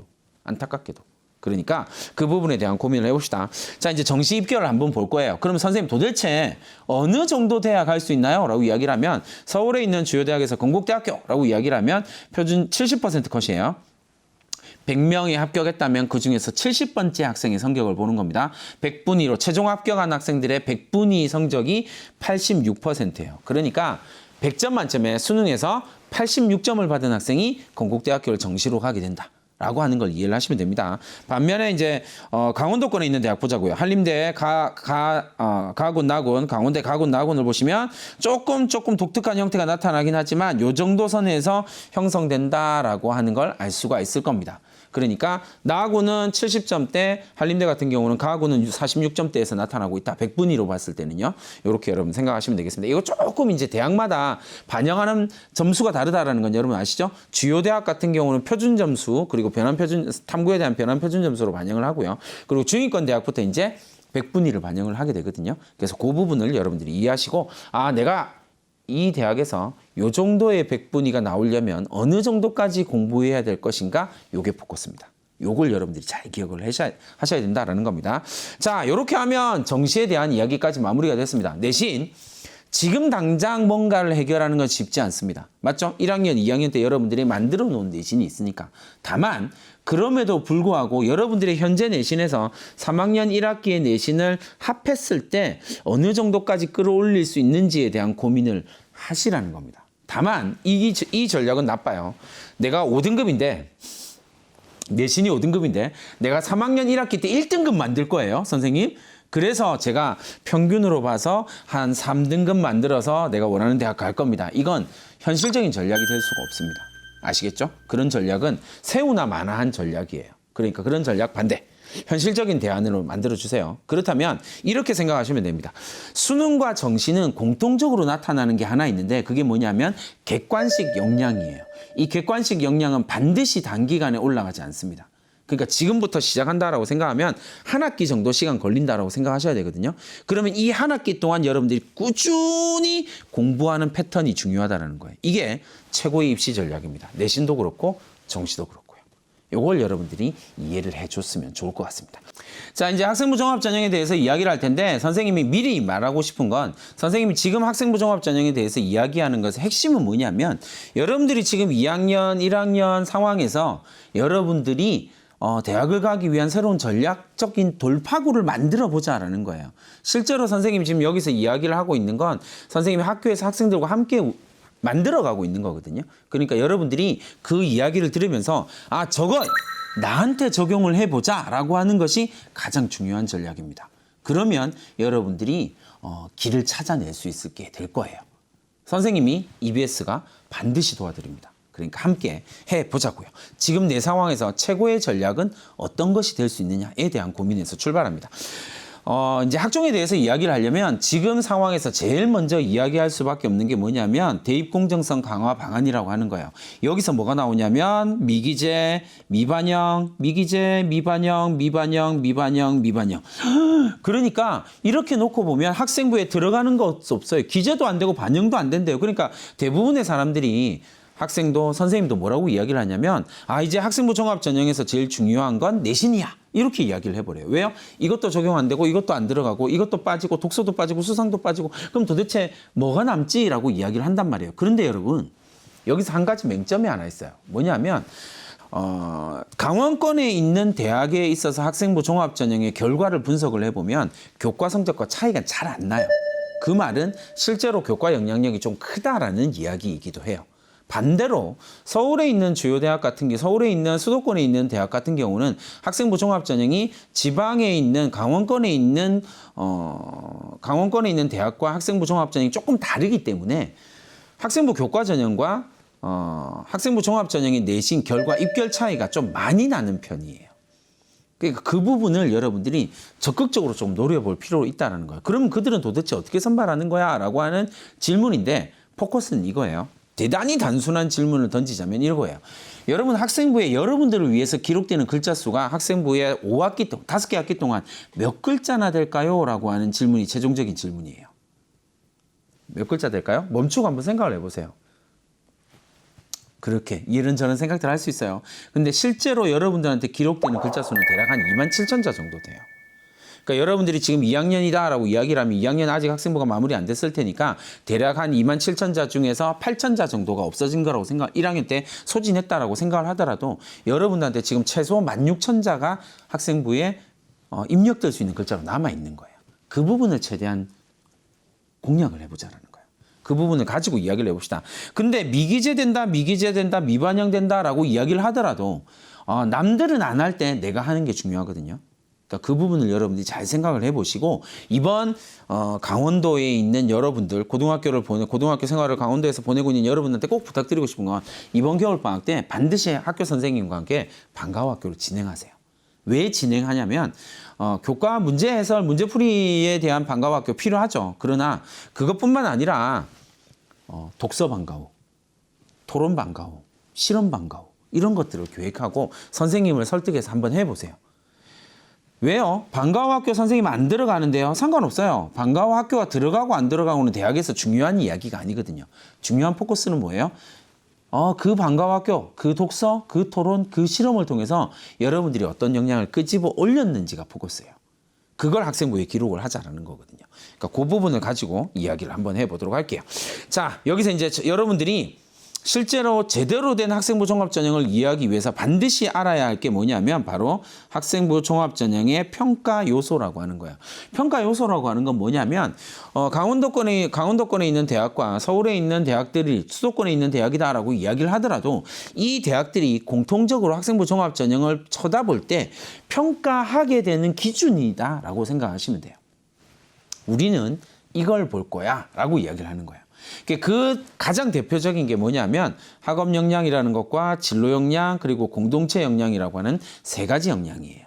안타깝게도. 그러니까 그 부분에 대한 고민을 해봅시다. 자, 이제 정시 입결을 한번 볼 거예요. 그럼 선생님 도대체 어느 정도 대학 갈 수 있나요? 라고 이야기를 하면 서울에 있는 주요 대학에서 건국대학교라고 이야기를 하면 표준 70% 컷이에요. 100명이 합격했다면 그중에서 70번째 학생의 성적을 보는 겁니다. 100분위로 최종 합격한 학생들의 100분위 성적이 86%예요. 그러니까 100점 만점에 수능에서 86점을 받은 학생이 건국대학교를 정시로 가게 된다. 라고 하는 걸 이해를 하시면 됩니다. 반면에 이제 강원도권에 있는 대학 보자고요. 한림대 가군 나군, 강원대 가군 나군을 보시면 조금 독특한 형태가 나타나긴 하지만 요 정도 선에서 형성된다라고 하는 걸 알 수가 있을 겁니다. 그러니까 나군은 70점대, 한림대 같은 경우는 가군은 46점대에서 나타나고 있다. 100분위로 봤을 때는요. 이렇게 여러분 생각하시면 되겠습니다. 이거 조금 이제 대학마다 반영하는 점수가 다르다라는 건 여러분 아시죠? 주요 대학 같은 경우는 표준 점수 그리고 탐구에 대한 변환 표준 점수로 반영을 하고요. 그리고 중위권 대학부터 이제 100분위를 반영을 하게 되거든요. 그래서 그 부분을 여러분들이 이해하시고 내가 이 대학에서 요 정도의 100분위가 나오려면 어느 정도까지 공부해야 될 것인가? 요게 포커스입니다. 요걸 여러분들이 잘 기억을 하셔야 된다라는 겁니다. 자, 요렇게 하면 정시에 대한 이야기까지 마무리가 됐습니다. 대신 지금 당장 뭔가를 해결하는 건 쉽지 않습니다. 맞죠? 1학년, 2학년 때 여러분들이 만들어 놓은 내신이 있으니까. 다만 그럼에도 불구하고 여러분들의 현재 내신에서 3학년 1학기의 내신을 합했을 때 어느 정도까지 끌어올릴 수 있는지에 대한 고민을 하시라는 겁니다. 다만 이 전략은 나빠요. 내가 5등급인데 내신이 5등급인데 내가 3학년 1학기 때 1등급 만들 거예요, 선생님. 그래서 제가 평균으로 봐서 한 3등급 만들어서 내가 원하는 대학 갈 겁니다. 이건 현실적인 전략이 될 수가 없습니다. 아시겠죠? 그런 전략은 세우나 마나한 전략이에요. 그러니까 그런 전략 반대. 현실적인 대안으로 만들어주세요. 그렇다면 이렇게 생각하시면 됩니다. 수능과 정시는 공통적으로 나타나는 게 하나 있는데 그게 뭐냐면 객관식 역량이에요. 이 객관식 역량은 반드시 단기간에 올라가지 않습니다. 그러니까 지금부터 시작한다라고 생각하면 한 학기 정도 시간 걸린다라고 생각하셔야 되거든요. 그러면 이 한 학기 동안 여러분들이 꾸준히 공부하는 패턴이 중요하다는 거예요. 이게 최고의 입시 전략입니다. 내신도 그렇고 정시도 그렇고요. 이걸 여러분들이 이해를 해줬으면 좋을 것 같습니다. 자, 이제 학생부 종합전형에 대해서 이야기를 할 텐데 선생님이 미리 말하고 싶은 건 선생님이 지금 학생부 종합전형에 대해서 이야기하는 것의 핵심은 뭐냐면 여러분들이 지금 2학년, 1학년 상황에서 여러분들이 대학을 가기 위한 새로운 전략적인 돌파구를 만들어 보자라는 거예요. 실제로 선생님이 지금 여기서 이야기를 하고 있는 건 선생님이 학교에서 학생들과 함께 만들어가고 있는 거거든요. 그러니까 여러분들이 그 이야기를 들으면서 저건 나한테 적용을 해보자라고 하는 것이 가장 중요한 전략입니다. 그러면 여러분들이 길을 찾아낼 수 있게 될 거예요. 선생님이 EBS가 반드시 도와드립니다. 그러니까 함께 해보자고요. 지금 내 상황에서 최고의 전략은 어떤 것이 될 수 있느냐에 대한 고민에서 출발합니다. 이제 학종에 대해서 이야기를 하려면 지금 상황에서 제일 먼저 이야기할 수밖에 없는 게 뭐냐면 대입 공정성 강화 방안이라고 하는 거예요. 여기서 뭐가 나오냐면 미기재, 미반영, 미기재, 미반영, 미반영, 미반영, 미반영. 그러니까 이렇게 놓고 보면 학생부에 들어가는 것 없어요. 기재도 안 되고 반영도 안 된대요. 그러니까 대부분의 사람들이 학생도 선생님도 뭐라고 이야기를 하냐면 이제 학생부 종합전형에서 제일 중요한 건 내신이야. 이렇게 이야기를 해버려요. 왜요? 이것도 적용 안 되고 이것도 안 들어가고 이것도 빠지고 독서도 빠지고 수상도 빠지고 그럼 도대체 뭐가 남지라고 이야기를 한단 말이에요. 그런데 여러분 여기서 한 가지 맹점이 하나 있어요. 뭐냐면 강원권에 있는 대학에 있어서 학생부 종합전형의 결과를 분석을 해보면 교과 성적과 차이가 잘 안 나요. 그 말은 실제로 교과 영향력이 좀 크다라는 이야기이기도 해요. 반대로 서울에 있는 주요 대학 같은 게 서울에 있는 수도권에 있는 대학 같은 경우는 학생부 종합전형이 지방에 있는 강원권에 있는 대학과 학생부 종합전형이 조금 다르기 때문에 학생부 교과전형과 학생부 종합전형의 내신 결과 입결 차이가 좀 많이 나는 편이에요. 그러니까 그 부분을 여러분들이 적극적으로 좀 노려볼 필요가 있다는 거예요. 그러면 그들은 도대체 어떻게 선발하는 거야? 라고 하는 질문인데 포커스는 이거예요. 대단히 단순한 질문을 던지자면 이거예요. 여러분 학생부에 여러분들을 위해서 기록되는 글자 수가 학생부에 5학기 동안 5개 학기 동안 몇 글자나 될까요? 라고 하는 질문이 최종적인 질문이에요. 몇 글자 될까요? 멈추고 한번 생각을 해보세요. 그렇게 이런저런 생각들 할 수 있어요. 근데 실제로 여러분들한테 기록되는 글자 수는 대략 한 27,000자 정도 돼요. 그러니까 여러분들이 지금 2학년이다라고 이야기를 하면 2학년 아직 학생부가 마무리 안 됐을 테니까 대략 한 27,000자 중에서 8,000자 정도가 없어진 거라고 1학년 때 소진했다라고 생각을 하더라도 여러분들한테 지금 최소 16,000자가 학생부에 입력될 수 있는 글자로 남아 있는 거예요. 그 부분을 최대한 공략을 해보자라는 거예요. 그 부분을 가지고 이야기를 해봅시다. 근데 미기재된다, 미반영된다라고 이야기를 하더라도 남들은 안 할 때 내가 하는 게 중요하거든요. 그러니까 그 부분을 여러분들이 잘 생각을 해보시고 이번 강원도에 있는 여러분들 고등학교 생활을 강원도에서 보내고 있는 여러분들한테 꼭 부탁드리고 싶은 건 이번 겨울방학 때 반드시 학교 선생님과 함께 방과후 학교를 진행하세요. 왜 진행하냐면 교과 문제 해설, 문제풀이에 대한 방과후 학교 필요하죠. 그러나 그것뿐만 아니라 독서 방과후, 토론 방과후, 실험 방과후 이런 것들을 계획하고 선생님을 설득해서 한번 해보세요. 왜요? 방과후 학교 선생님 안 들어가는데요? 상관없어요. 방과후 학교가 들어가고 안 들어가고는 대학에서 중요한 이야기가 아니거든요. 중요한 포커스는 뭐예요? 그 방과후 학교, 그 독서, 그 토론, 그 실험을 통해서 여러분들이 어떤 역량을 끄집어 올렸는지가 포커스예요. 그걸 학생부에 기록을 하자라는 거거든요. 그러니까 그 부분을 가지고 이야기를 한번 해보도록 할게요. 자, 여기서 이제 여러분들이 실제로 제대로 된 학생부 종합전형을 이해하기 위해서 반드시 알아야 할 게 뭐냐면 바로 학생부 종합전형의 평가 요소라고 하는 거예요. 평가 요소라고 하는 건 뭐냐면 강원도권에 있는 대학과 서울에 있는 대학들이 수도권에 있는 대학이다라고 이야기를 하더라도 이 대학들이 공통적으로 학생부 종합전형을 쳐다볼 때 평가하게 되는 기준이다라고 생각하시면 돼요. 우리는 이걸 볼 거야 라고 이야기를 하는 거예요. 그 가장 대표적인 게 뭐냐면 학업 역량이라는 것과 진로 역량 그리고 공동체 역량이라고 하는 세 가지 역량이에요.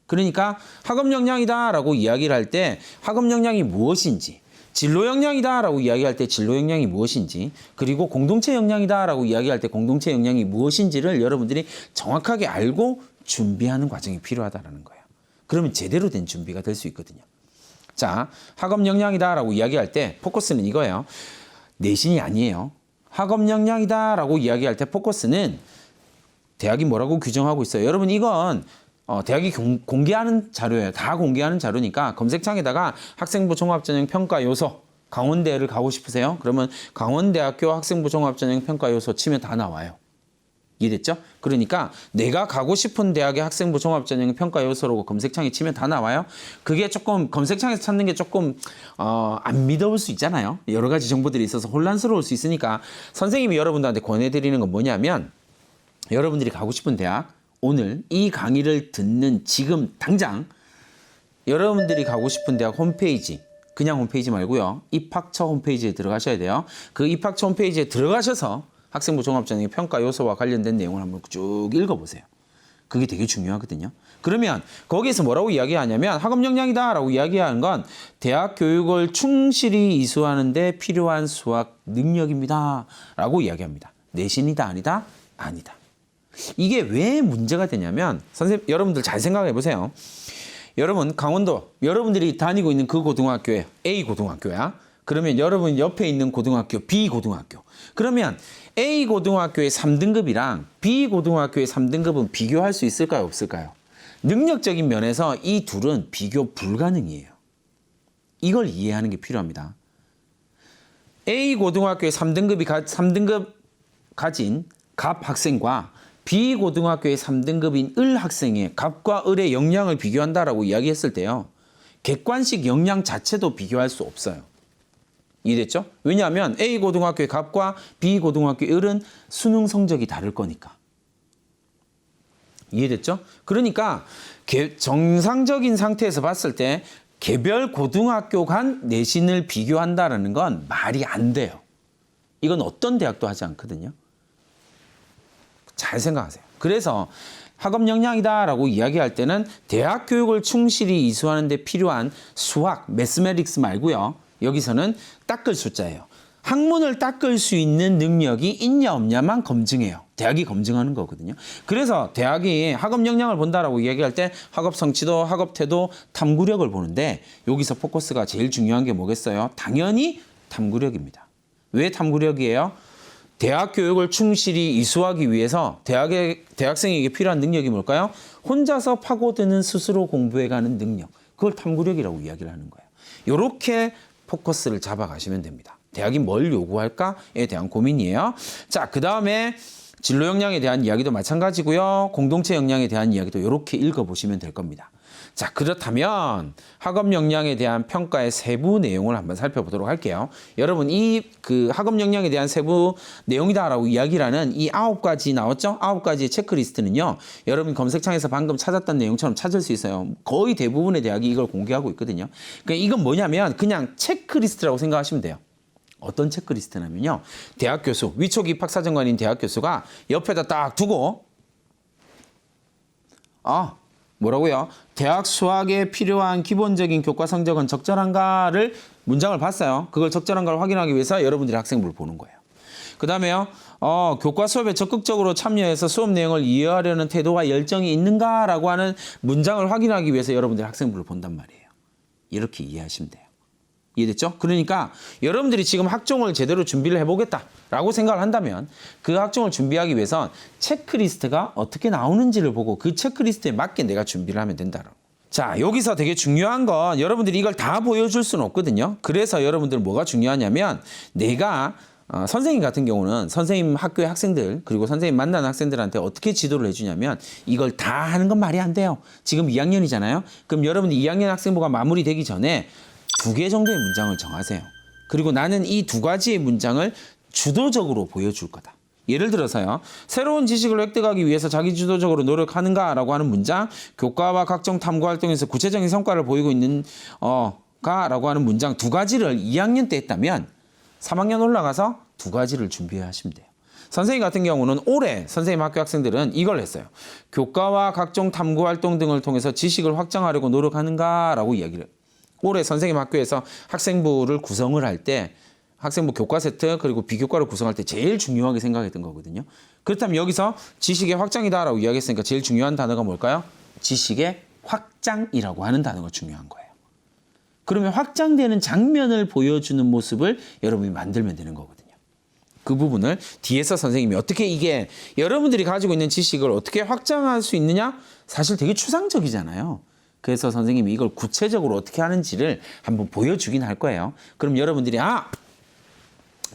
그러니까 학업 역량이다라고 이야기를 할 때 학업 역량이 무엇인지, 진로 역량이다라고 이야기할 때 진로 역량이 무엇인지, 그리고 공동체 역량이다라고 이야기할 때 공동체 역량이 무엇인지를 여러분들이 정확하게 알고 준비하는 과정이 필요하다는 거예요. 그러면 제대로 된 준비가 될 수 있거든요. 자, 학업 역량이다라고 이야기할 때 포커스는 이거예요. 내신이 아니에요. 학업 역량이다라고 이야기할 때 포커스는 대학이 뭐라고 규정하고 있어요. 여러분 이건 대학이 공개하는 자료예요. 다 공개하는 자료니까 검색창에다가 학생부 종합전형 평가 요소 강원대를 가고 싶으세요? 그러면 강원대학교 학생부 종합전형 평가 요소 치면 다 나와요. 이해됐죠? 그러니까 내가 가고 싶은 대학의 학생부 종합전형 평가 요소로 검색창에 치면 다 나와요. 그게 조금 검색창에서 찾는 게 조금 안 믿어볼 수 있잖아요. 여러 가지 정보들이 있어서 혼란스러울 수 있으니까 선생님이 여러분들한테 권해드리는 건 뭐냐면 여러분들이 가고 싶은 대학 오늘 이 강의를 듣는 지금 당장 여러분들이 가고 싶은 대학 홈페이지 그냥 홈페이지 말고요. 입학처 홈페이지에 들어가셔야 돼요. 그 입학처 홈페이지에 들어가셔서 학생부 종합전형의 평가 요소와 관련된 내용을 한번 쭉 읽어보세요. 그게 되게 중요하거든요. 그러면 거기에서 뭐라고 이야기하냐면 학업 역량이다라고 이야기하는 건 대학 교육을 충실히 이수하는 데 필요한 수학 능력입니다. 라고 이야기합니다. 내신이다 아니다? 아니다. 이게 왜 문제가 되냐면 여러분들 잘 생각해 보세요. 여러분 강원도 여러분들이 다니고 있는 그 고등학교에 A 고등학교야. 그러면 여러분 옆에 있는 고등학교 B 고등학교. 그러면 A 고등학교의 3등급이랑 B 고등학교의 3등급은 비교할 수 있을까요? 없을까요? 능력적인 면에서 이 둘은 비교 불가능이에요. 이걸 이해하는 게 필요합니다. A 고등학교의 3등급 가진 갑 학생과 B 고등학교의 3등급인 을 학생의 갑과 을의 역량을 비교한다라고 이야기했을 때요. 객관식 역량 자체도 비교할 수 없어요. 이해됐죠? 왜냐하면 A 고등학교의 갑과 B 고등학교의 을은 수능 성적이 다를 거니까. 이해됐죠? 그러니까 정상적인 상태에서 봤을 때 개별 고등학교 간 내신을 비교한다는 건 말이 안 돼요. 이건 어떤 대학도 하지 않거든요. 잘 생각하세요. 그래서 학업 역량이다라고 이야기할 때는 대학 교육을 충실히 이수하는 데 필요한 수학, 매스매틱스 말고요. 여기서는 닦을 숫자예요. 학문을 닦을 수 있는 능력이 있냐 없냐만 검증해요. 대학이 검증하는 거거든요. 그래서 대학이 학업 역량을 본다라고 이야기할 때 학업 성취도, 학업 태도, 탐구력을 보는데 여기서 포커스가 제일 중요한 게 뭐겠어요? 당연히 탐구력입니다. 왜 탐구력이에요? 대학 교육을 충실히 이수하기 위해서 대학생에게 필요한 능력이 뭘까요? 혼자서 파고드는 스스로 공부해가는 능력. 그걸 탐구력이라고 이야기를 하는 거예요. 이렇게 포커스를 잡아가시면 됩니다. 대학이 뭘 요구할까에 대한 고민이에요. 자, 그 다음에 진로 역량에 대한 이야기도 마찬가지고요. 공동체 역량에 대한 이야기도 이렇게 읽어보시면 될 겁니다. 자, 그렇다면 학업 역량에 대한 평가의 세부 내용을 한번 살펴보도록 할게요. 여러분, 이 학업 역량에 대한 세부 내용이다라고 이야기를 하는 이 9가지 나왔죠? 9가지의 체크리스트는요. 여러분 검색창에서 방금 찾았던 내용처럼 찾을 수 있어요. 거의 대부분의 대학이 이걸 공개하고 있거든요. 그러니까 이건 뭐냐면 그냥 체크리스트라고 생각하시면 돼요. 어떤 체크리스트냐면요. 대학 교수, 위촉 입학사정관인 대학 교수가 옆에다 딱 두고 뭐라고요? 대학 수학에 필요한 기본적인 교과 성적은 적절한가를 문장을 봤어요. 그걸 적절한가를 확인하기 위해서 여러분들이 학생부를 보는 거예요. 그 다음에요. 교과 수업에 적극적으로 참여해서 수업 내용을 이해하려는 태도와 열정이 있는가라고 하는 문장을 확인하기 위해서 여러분들이 학생부를 본단 말이에요. 이렇게 이해하시면 돼요. 이해됐죠? 그러니까 여러분들이 지금 학종을 제대로 준비를 해보겠다라고 생각을 한다면 그 학종을 준비하기 위해선 체크리스트가 어떻게 나오는지를 보고 그 체크리스트에 맞게 내가 준비를 하면 된다라고. 자, 여기서 되게 중요한 건 여러분들이 이걸 다 보여줄 수는 없거든요. 그래서 여러분들은 뭐가 중요하냐면 내가 선생님 같은 경우는 선생님 학교의 학생들 그리고 선생님 만나는 학생들한테 어떻게 지도를 해주냐면 이걸 다 하는 건 말이 안 돼요. 지금 2학년이잖아요. 그럼 여러분들 2학년 학생부가 마무리되기 전에 2개 정도의 문장을 정하세요. 그리고 나는 이 2가지의 문장을 주도적으로 보여줄 거다. 예를 들어서요. 새로운 지식을 획득하기 위해서 자기주도적으로 노력하는가라고 하는 문장, 교과와 각종 탐구 활동에서 구체적인 성과를 보이고 있는 가라고 하는 문장 2가지를 2학년 때 했다면 3학년 올라가서 2가지를 준비하시면 돼요. 선생님 같은 경우는 올해 선생님 학교 학생들은 이걸 했어요. 교과와 각종 탐구 활동 등을 통해서 지식을 확장하려고 노력하는가라고 이야기를 해요. 올해 선생님 학교에서 학생부를 구성을 할 때 학생부 교과 세트 그리고 비교과를 구성할 때 제일 중요하게 생각했던 거거든요. 그렇다면 여기서 지식의 확장이다라고 이야기했으니까 제일 중요한 단어가 뭘까요? 지식의 확장이라고 하는 단어가 중요한 거예요. 그러면 확장되는 장면을 보여주는 모습을 여러분이 만들면 되는 거거든요. 그 부분을 뒤에서 선생님이 어떻게 이게 여러분들이 가지고 있는 지식을 어떻게 확장할 수 있느냐? 사실 되게 추상적이잖아요. 그래서 선생님이 이걸 구체적으로 어떻게 하는지를 한번 보여주긴 할 거예요. 그럼 여러분들이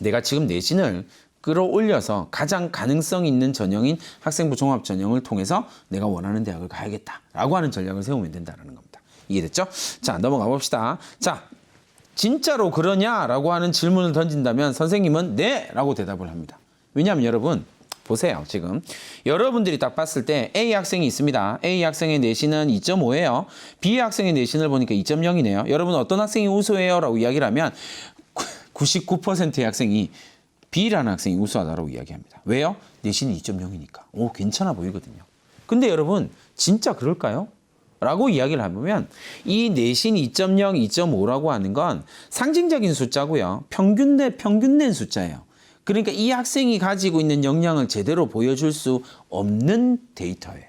내가 지금 내신을 끌어올려서 가장 가능성 있는 전형인 학생부 종합 전형을 통해서 내가 원하는 대학을 가야겠다라고 하는 전략을 세우면 된다는 겁니다. 이해됐죠? 자, 넘어가 봅시다. 자, 진짜로 그러냐라고 하는 질문을 던진다면 선생님은 네! 라고 대답을 합니다. 왜냐하면 여러분 보세요. 지금 여러분들이 딱 봤을 때 A 학생이 있습니다. A 학생의 내신은 2.5예요. B 학생의 내신을 보니까 2.0이네요. 여러분 어떤 학생이 우수해요? 라고 이야기를 하면 99%의 학생이 B라는 학생이 우수하다고 이야기합니다. 왜요? 내신이 2.0이니까. 오, 괜찮아 보이거든요. 근데 여러분 진짜 그럴까요? 라고 이야기를 해보면 이 내신 2.0, 2.5라고 하는 건 상징적인 숫자고요. 평균 낸 숫자예요. 그러니까 이 학생이 가지고 있는 역량을 제대로 보여줄 수 없는 데이터예요.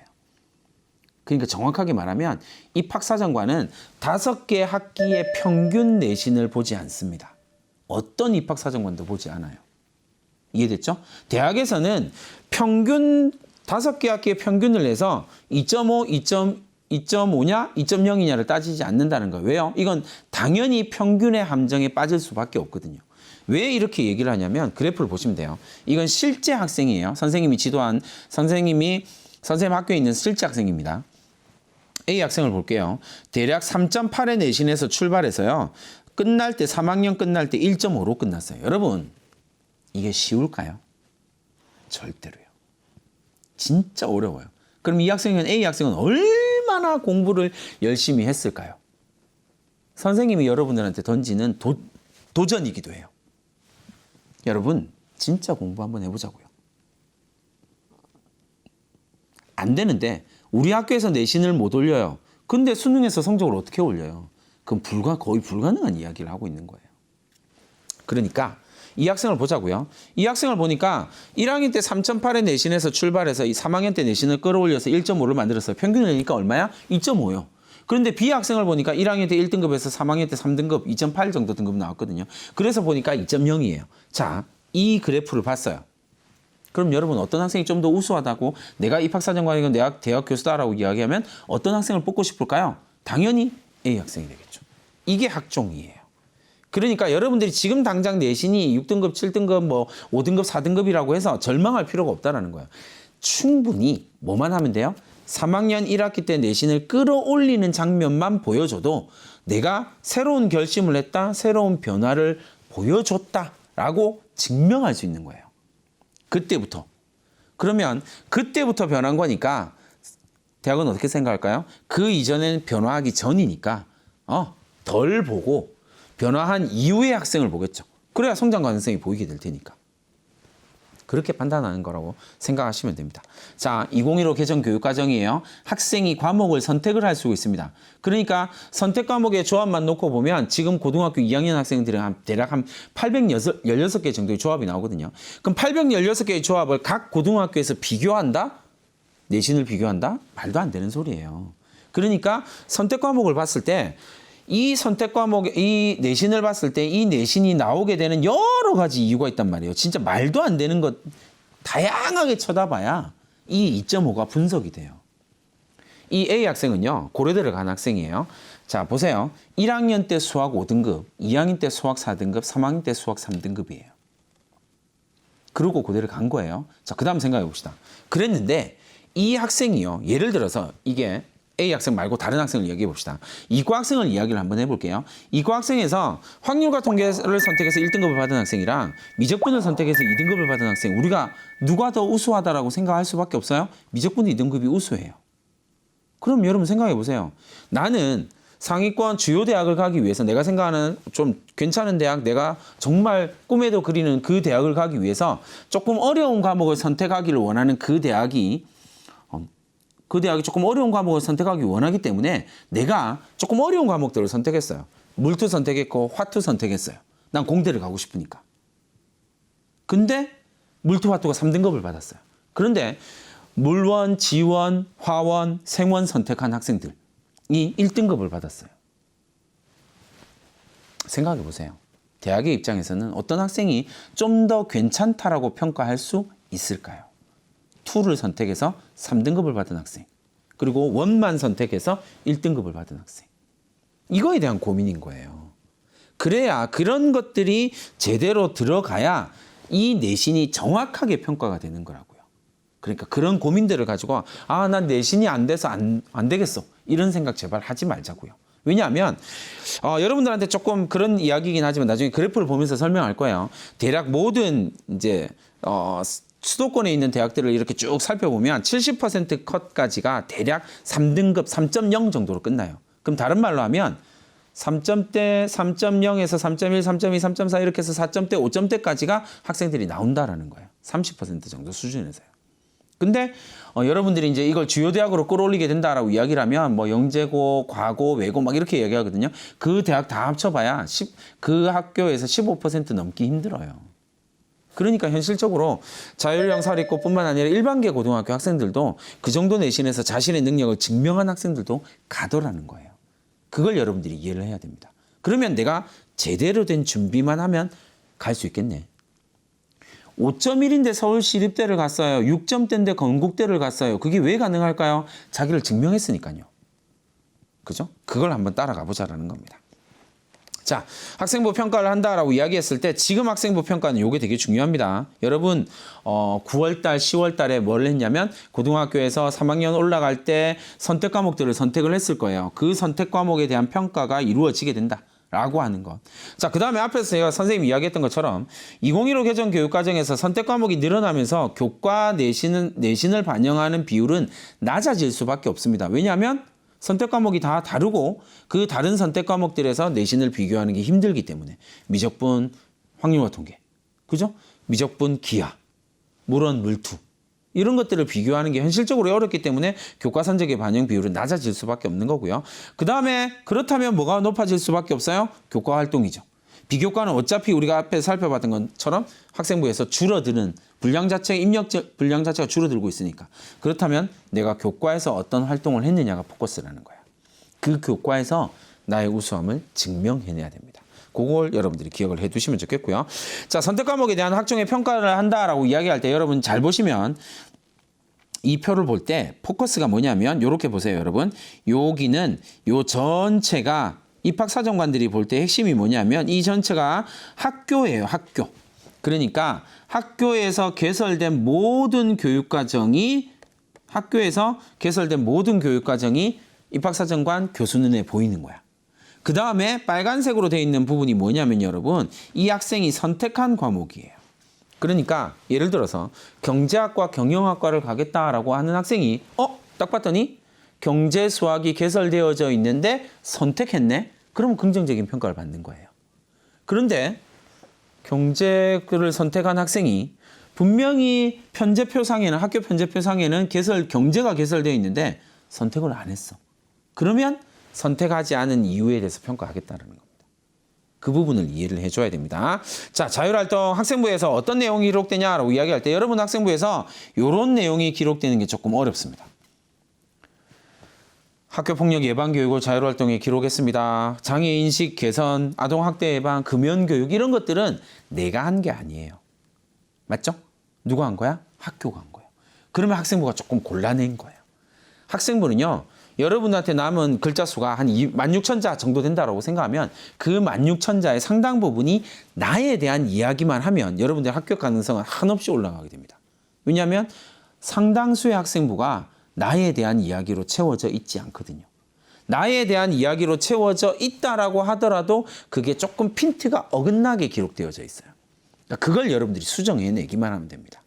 그러니까 정확하게 말하면 입학사정관은 5개 학기의 평균 내신을 보지 않습니다. 어떤 입학사정관도 보지 않아요. 이해됐죠? 대학에서는 평균 5개 학기의 평균을 내서 2.5, 2.5냐, 2.0이냐를 따지지 않는다는 거예요. 왜요? 이건 당연히 평균의 함정에 빠질 수밖에 없거든요. 왜 이렇게 얘기를 하냐면 그래프를 보시면 돼요. 이건 실제 학생이에요. 선생님이 지도한 선생님 학교에 있는 실제 학생입니다. A 학생을 볼게요. 대략 3.8의 내신에서 출발해서요. 끝날 때 3학년 끝날 때 1.5로 끝났어요. 여러분 이게 쉬울까요? 절대로요. 진짜 어려워요. 그럼 이 학생은 A 학생은 얼마나 공부를 열심히 했을까요? 선생님이 여러분들한테 던지는 도전이기도 해요. 여러분 진짜 공부 한번 해보자고요. 안 되는데 우리 학교에서 내신을 못 올려요. 근데 수능에서 성적을 어떻게 올려요? 그럼 거의 불가능한 이야기를 하고 있는 거예요. 그러니까 이 학생을 보자고요. 이 학생을 보니까 1학년 때 3.8의 내신에서 출발해서 이 3학년 때 내신을 끌어올려서 1.5를 만들었어요. 평균을 내니까 얼마야? 2.5요. 그런데 B 학생을 보니까 1학년 때 1등급에서 3학년 때 3등급, 2.8 정도 등급 나왔거든요. 그래서 보니까 2.0이에요. 자, 이 그래프를 봤어요. 그럼 여러분 어떤 학생이 좀 더 우수하다고 내가 입학사정관이건 대학 교수다라고 이야기하면 어떤 학생을 뽑고 싶을까요? 당연히 A 학생이 되겠죠. 이게 학종이에요. 그러니까 여러분들이 지금 당장 내신이 6등급, 7등급, 뭐 5등급, 4등급이라고 해서 절망할 필요가 없다라는 거예요. 충분히 뭐만 하면 돼요? 3학년 1학기 때 내신을 끌어올리는 장면만 보여줘도 내가 새로운 결심을 했다, 새로운 변화를 보여줬다라고 증명할 수 있는 거예요. 그때부터. 그러면 그때부터 변한 거니까 대학은 어떻게 생각할까요? 그 이전에는 변화하기 전이니까 덜 보고 변화한 이후의 학생을 보겠죠. 그래야 성장 가능성이 보이게 될 테니까. 그렇게 판단하는 거라고 생각하시면 됩니다. 자, 2015 개정 교육과정이에요. 학생이 과목을 선택을 할 수 있습니다. 그러니까 선택 과목의 조합만 놓고 보면 지금 고등학교 2학년 학생들은 대략 한 816개 정도의 조합이 나오거든요. 그럼 816개의 조합을 각 고등학교에서 비교한다? 내신을 비교한다? 말도 안 되는 소리예요. 그러니까 선택 과목을 봤을 때 이 선택 과목, 이 내신을 봤을 때 이 내신이 나오게 되는 여러 가지 이유가 있단 말이에요. 진짜 말도 안 되는 것 다양하게 쳐다봐야 이 2.5가 분석이 돼요. 이 A 학생은요, 고려대를 간 학생이에요. 자, 보세요. 1학년 때 수학 5등급, 2학년 때 수학 4등급, 3학년 때 수학 3등급이에요. 그러고 고대를 간 거예요. 자, 그 다음 생각해 봅시다. 그랬는데 이 학생이요, 예를 들어서 이게 A 학생 말고 다른 학생을 이야기해 봅시다. 이과 학생을 이야기를 한번 해볼게요. 이과 학생에서 확률과 통계를 선택해서 1등급을 받은 학생이랑 미적분을 선택해서 2등급을 받은 학생, 우리가 누가 더 우수하다라고 생각할 수밖에 없어요? 미적분 2등급이 우수해요. 그럼 여러분 생각해 보세요. 나는 상위권 주요 대학을 가기 위해서 내가 생각하는 좀 괜찮은 대학, 내가 정말 꿈에도 그리는 그 대학을 가기 위해서 조금 어려운 과목을 선택하기를 원하는 그 대학이 조금 어려운 과목을 선택하기 원하기 때문에 내가 조금 어려운 과목들을 선택했어요. 물투 선택했고 화투 선택했어요. 난 공대를 가고 싶으니까. 근데 물투, 화투가 3등급을 받았어요. 그런데 물원, 지원, 화원, 생원 선택한 학생들이 1등급을 받았어요. 생각해 보세요. 대학의 입장에서는 어떤 학생이 좀 더 괜찮다라고 평가할 수 있을까요? 투를 선택해서 3등급을 받은 학생, 그리고 원만 선택해서 1등급을 받은 학생. 이거에 대한 고민인 거예요. 그래야 그런 것들이 제대로 들어가야 이 내신이 정확하게 평가가 되는 거라고요. 그러니까 그런 고민들을 가지고 난 내신이 안 돼서 안 되겠어. 이런 생각 제발 하지 말자고요. 왜냐하면 여러분들한테 조금 그런 이야기이긴 하지만 나중에 그래프를 보면서 설명할 거예요. 대략 모든 이제 수도권에 있는 대학들을 이렇게 쭉 살펴보면 70% 컷까지가 대략 3등급 3.0 정도로 끝나요. 그럼 다른 말로 하면 3점대, 3.0에서 3.1, 3.2, 3.4 이렇게 해서 4점대, 5점대까지가 학생들이 나온다라는 거예요. 30% 정도 수준에서요. 근데 여러분들이 이제 이걸 주요 대학으로 끌어올리게 된다라고 이야기를 하면 뭐 영재고, 과고, 외고 막 이렇게 이야기하거든요. 그 대학 다 합쳐봐야 그 학교에서 15% 넘기 힘들어요. 그러니까 현실적으로 자율형 사립고뿐만 아니라 일반계 고등학교 학생들도 그 정도 내신에서 자신의 능력을 증명한 학생들도 가더라는 거예요. 그걸 여러분들이 이해를 해야 됩니다. 그러면 내가 제대로 된 준비만 하면 갈 수 있겠네. 5.1인데 서울시립대를 갔어요. 6점대인데 건국대를 갔어요. 그게 왜 가능할까요? 자기를 증명했으니까요. 그죠? 그걸 한번 따라가 보자라는 겁니다. 자, 학생부 평가를 한다라고 이야기했을 때 지금 학생부 평가는 이게 되게 중요합니다. 여러분 9월달, 10월달에 뭘 했냐면 고등학교에서 3학년 올라갈 때 선택 과목들을 선택을 했을 거예요. 그 선택 과목에 대한 평가가 이루어지게 된다라고 하는 것. 자, 그 다음에 앞에서 제가 선생님이 이야기했던 것처럼 2015 개정 교육과정에서 선택 과목이 늘어나면서 교과 내신을 반영하는 비율은 낮아질 수밖에 없습니다. 왜냐하면 선택 과목이 다 다르고 그 다른 선택 과목들에서 내신을 비교하는 게 힘들기 때문에 미적분, 확률과 통계, 그죠? 미적분, 기하, 물원, 물투 이런 것들을 비교하는 게 현실적으로 어렵기 때문에 교과 선택의 반영 비율은 낮아질 수밖에 없는 거고요. 그 다음에 그렇다면 뭐가 높아질 수밖에 없어요? 교과 활동이죠. 비교과는 어차피 우리가 앞에 살펴봤던 것처럼 학생부에서 줄어드는 분량 자체, 입력 분량 자체가 줄어들고 있으니까. 그렇다면 내가 교과에서 어떤 활동을 했느냐가 포커스라는 거야. 그 교과에서 나의 우수함을 증명해내야 됩니다. 그걸 여러분들이 기억을 해두시면 좋겠고요. 자, 선택 과목에 대한 학종의 평가를 한다라고 이야기할 때 여러분 잘 보시면 이 표를 볼 때 포커스가 뭐냐면 이렇게 보세요, 여러분. 여기는 요 전체가 입학사정관들이 볼 때 핵심이 뭐냐면 이 전체가 학교예요, 학교. 그러니까 학교에서 개설된 모든 교육과정이 입학사정관 교수 눈에 보이는 거야. 그 다음에 빨간색으로 되어 있는 부분이 뭐냐면 여러분, 이 학생이 선택한 과목이에요. 그러니까 예를 들어서 경제학과 경영학과를 가겠다라고 하는 학생이 딱 봤더니 경제 수학이 개설되어져 있는데 선택했네? 그러면 긍정적인 평가를 받는 거예요. 그런데 경제를 선택한 학생이 분명히 편제표상에는, 학교 편제표상에는 경제가 개설되어 있는데 선택을 안 했어. 그러면 선택하지 않은 이유에 대해서 평가하겠다는 겁니다. 그 부분을 이해를 해줘야 됩니다. 자, 자율활동 학생부에서 어떤 내용이 기록되냐라고 이야기할 때 여러분 학생부에서 이런 내용이 기록되는 게 조금 어렵습니다. 학교폭력 예방 교육을 자율활동에 기록했습니다. 장애인식 개선, 아동학대 예방, 금연교육 이런 것들은 내가 한 게 아니에요. 맞죠? 누가 한 거야? 학교가 한 거예요. 그러면 학생부가 조금 곤란한 거예요. 학생부는요. 여러분한테 남은 글자 수가 한 16,000자 정도 된다고 생각하면 그 16,000자의 상당 부분이 나에 대한 이야기만 하면 여러분들 합격 가능성은 한없이 올라가게 됩니다. 왜냐하면 상당수의 학생부가 나에 대한 이야기로 채워져 있지 않거든요. 나에 대한 이야기로 채워져 있다라고 하더라도 그게 조금 핀트가 어긋나게 기록되어져 있어요. 그러니까 그걸 여러분들이 수정해내기만 하면 됩니다.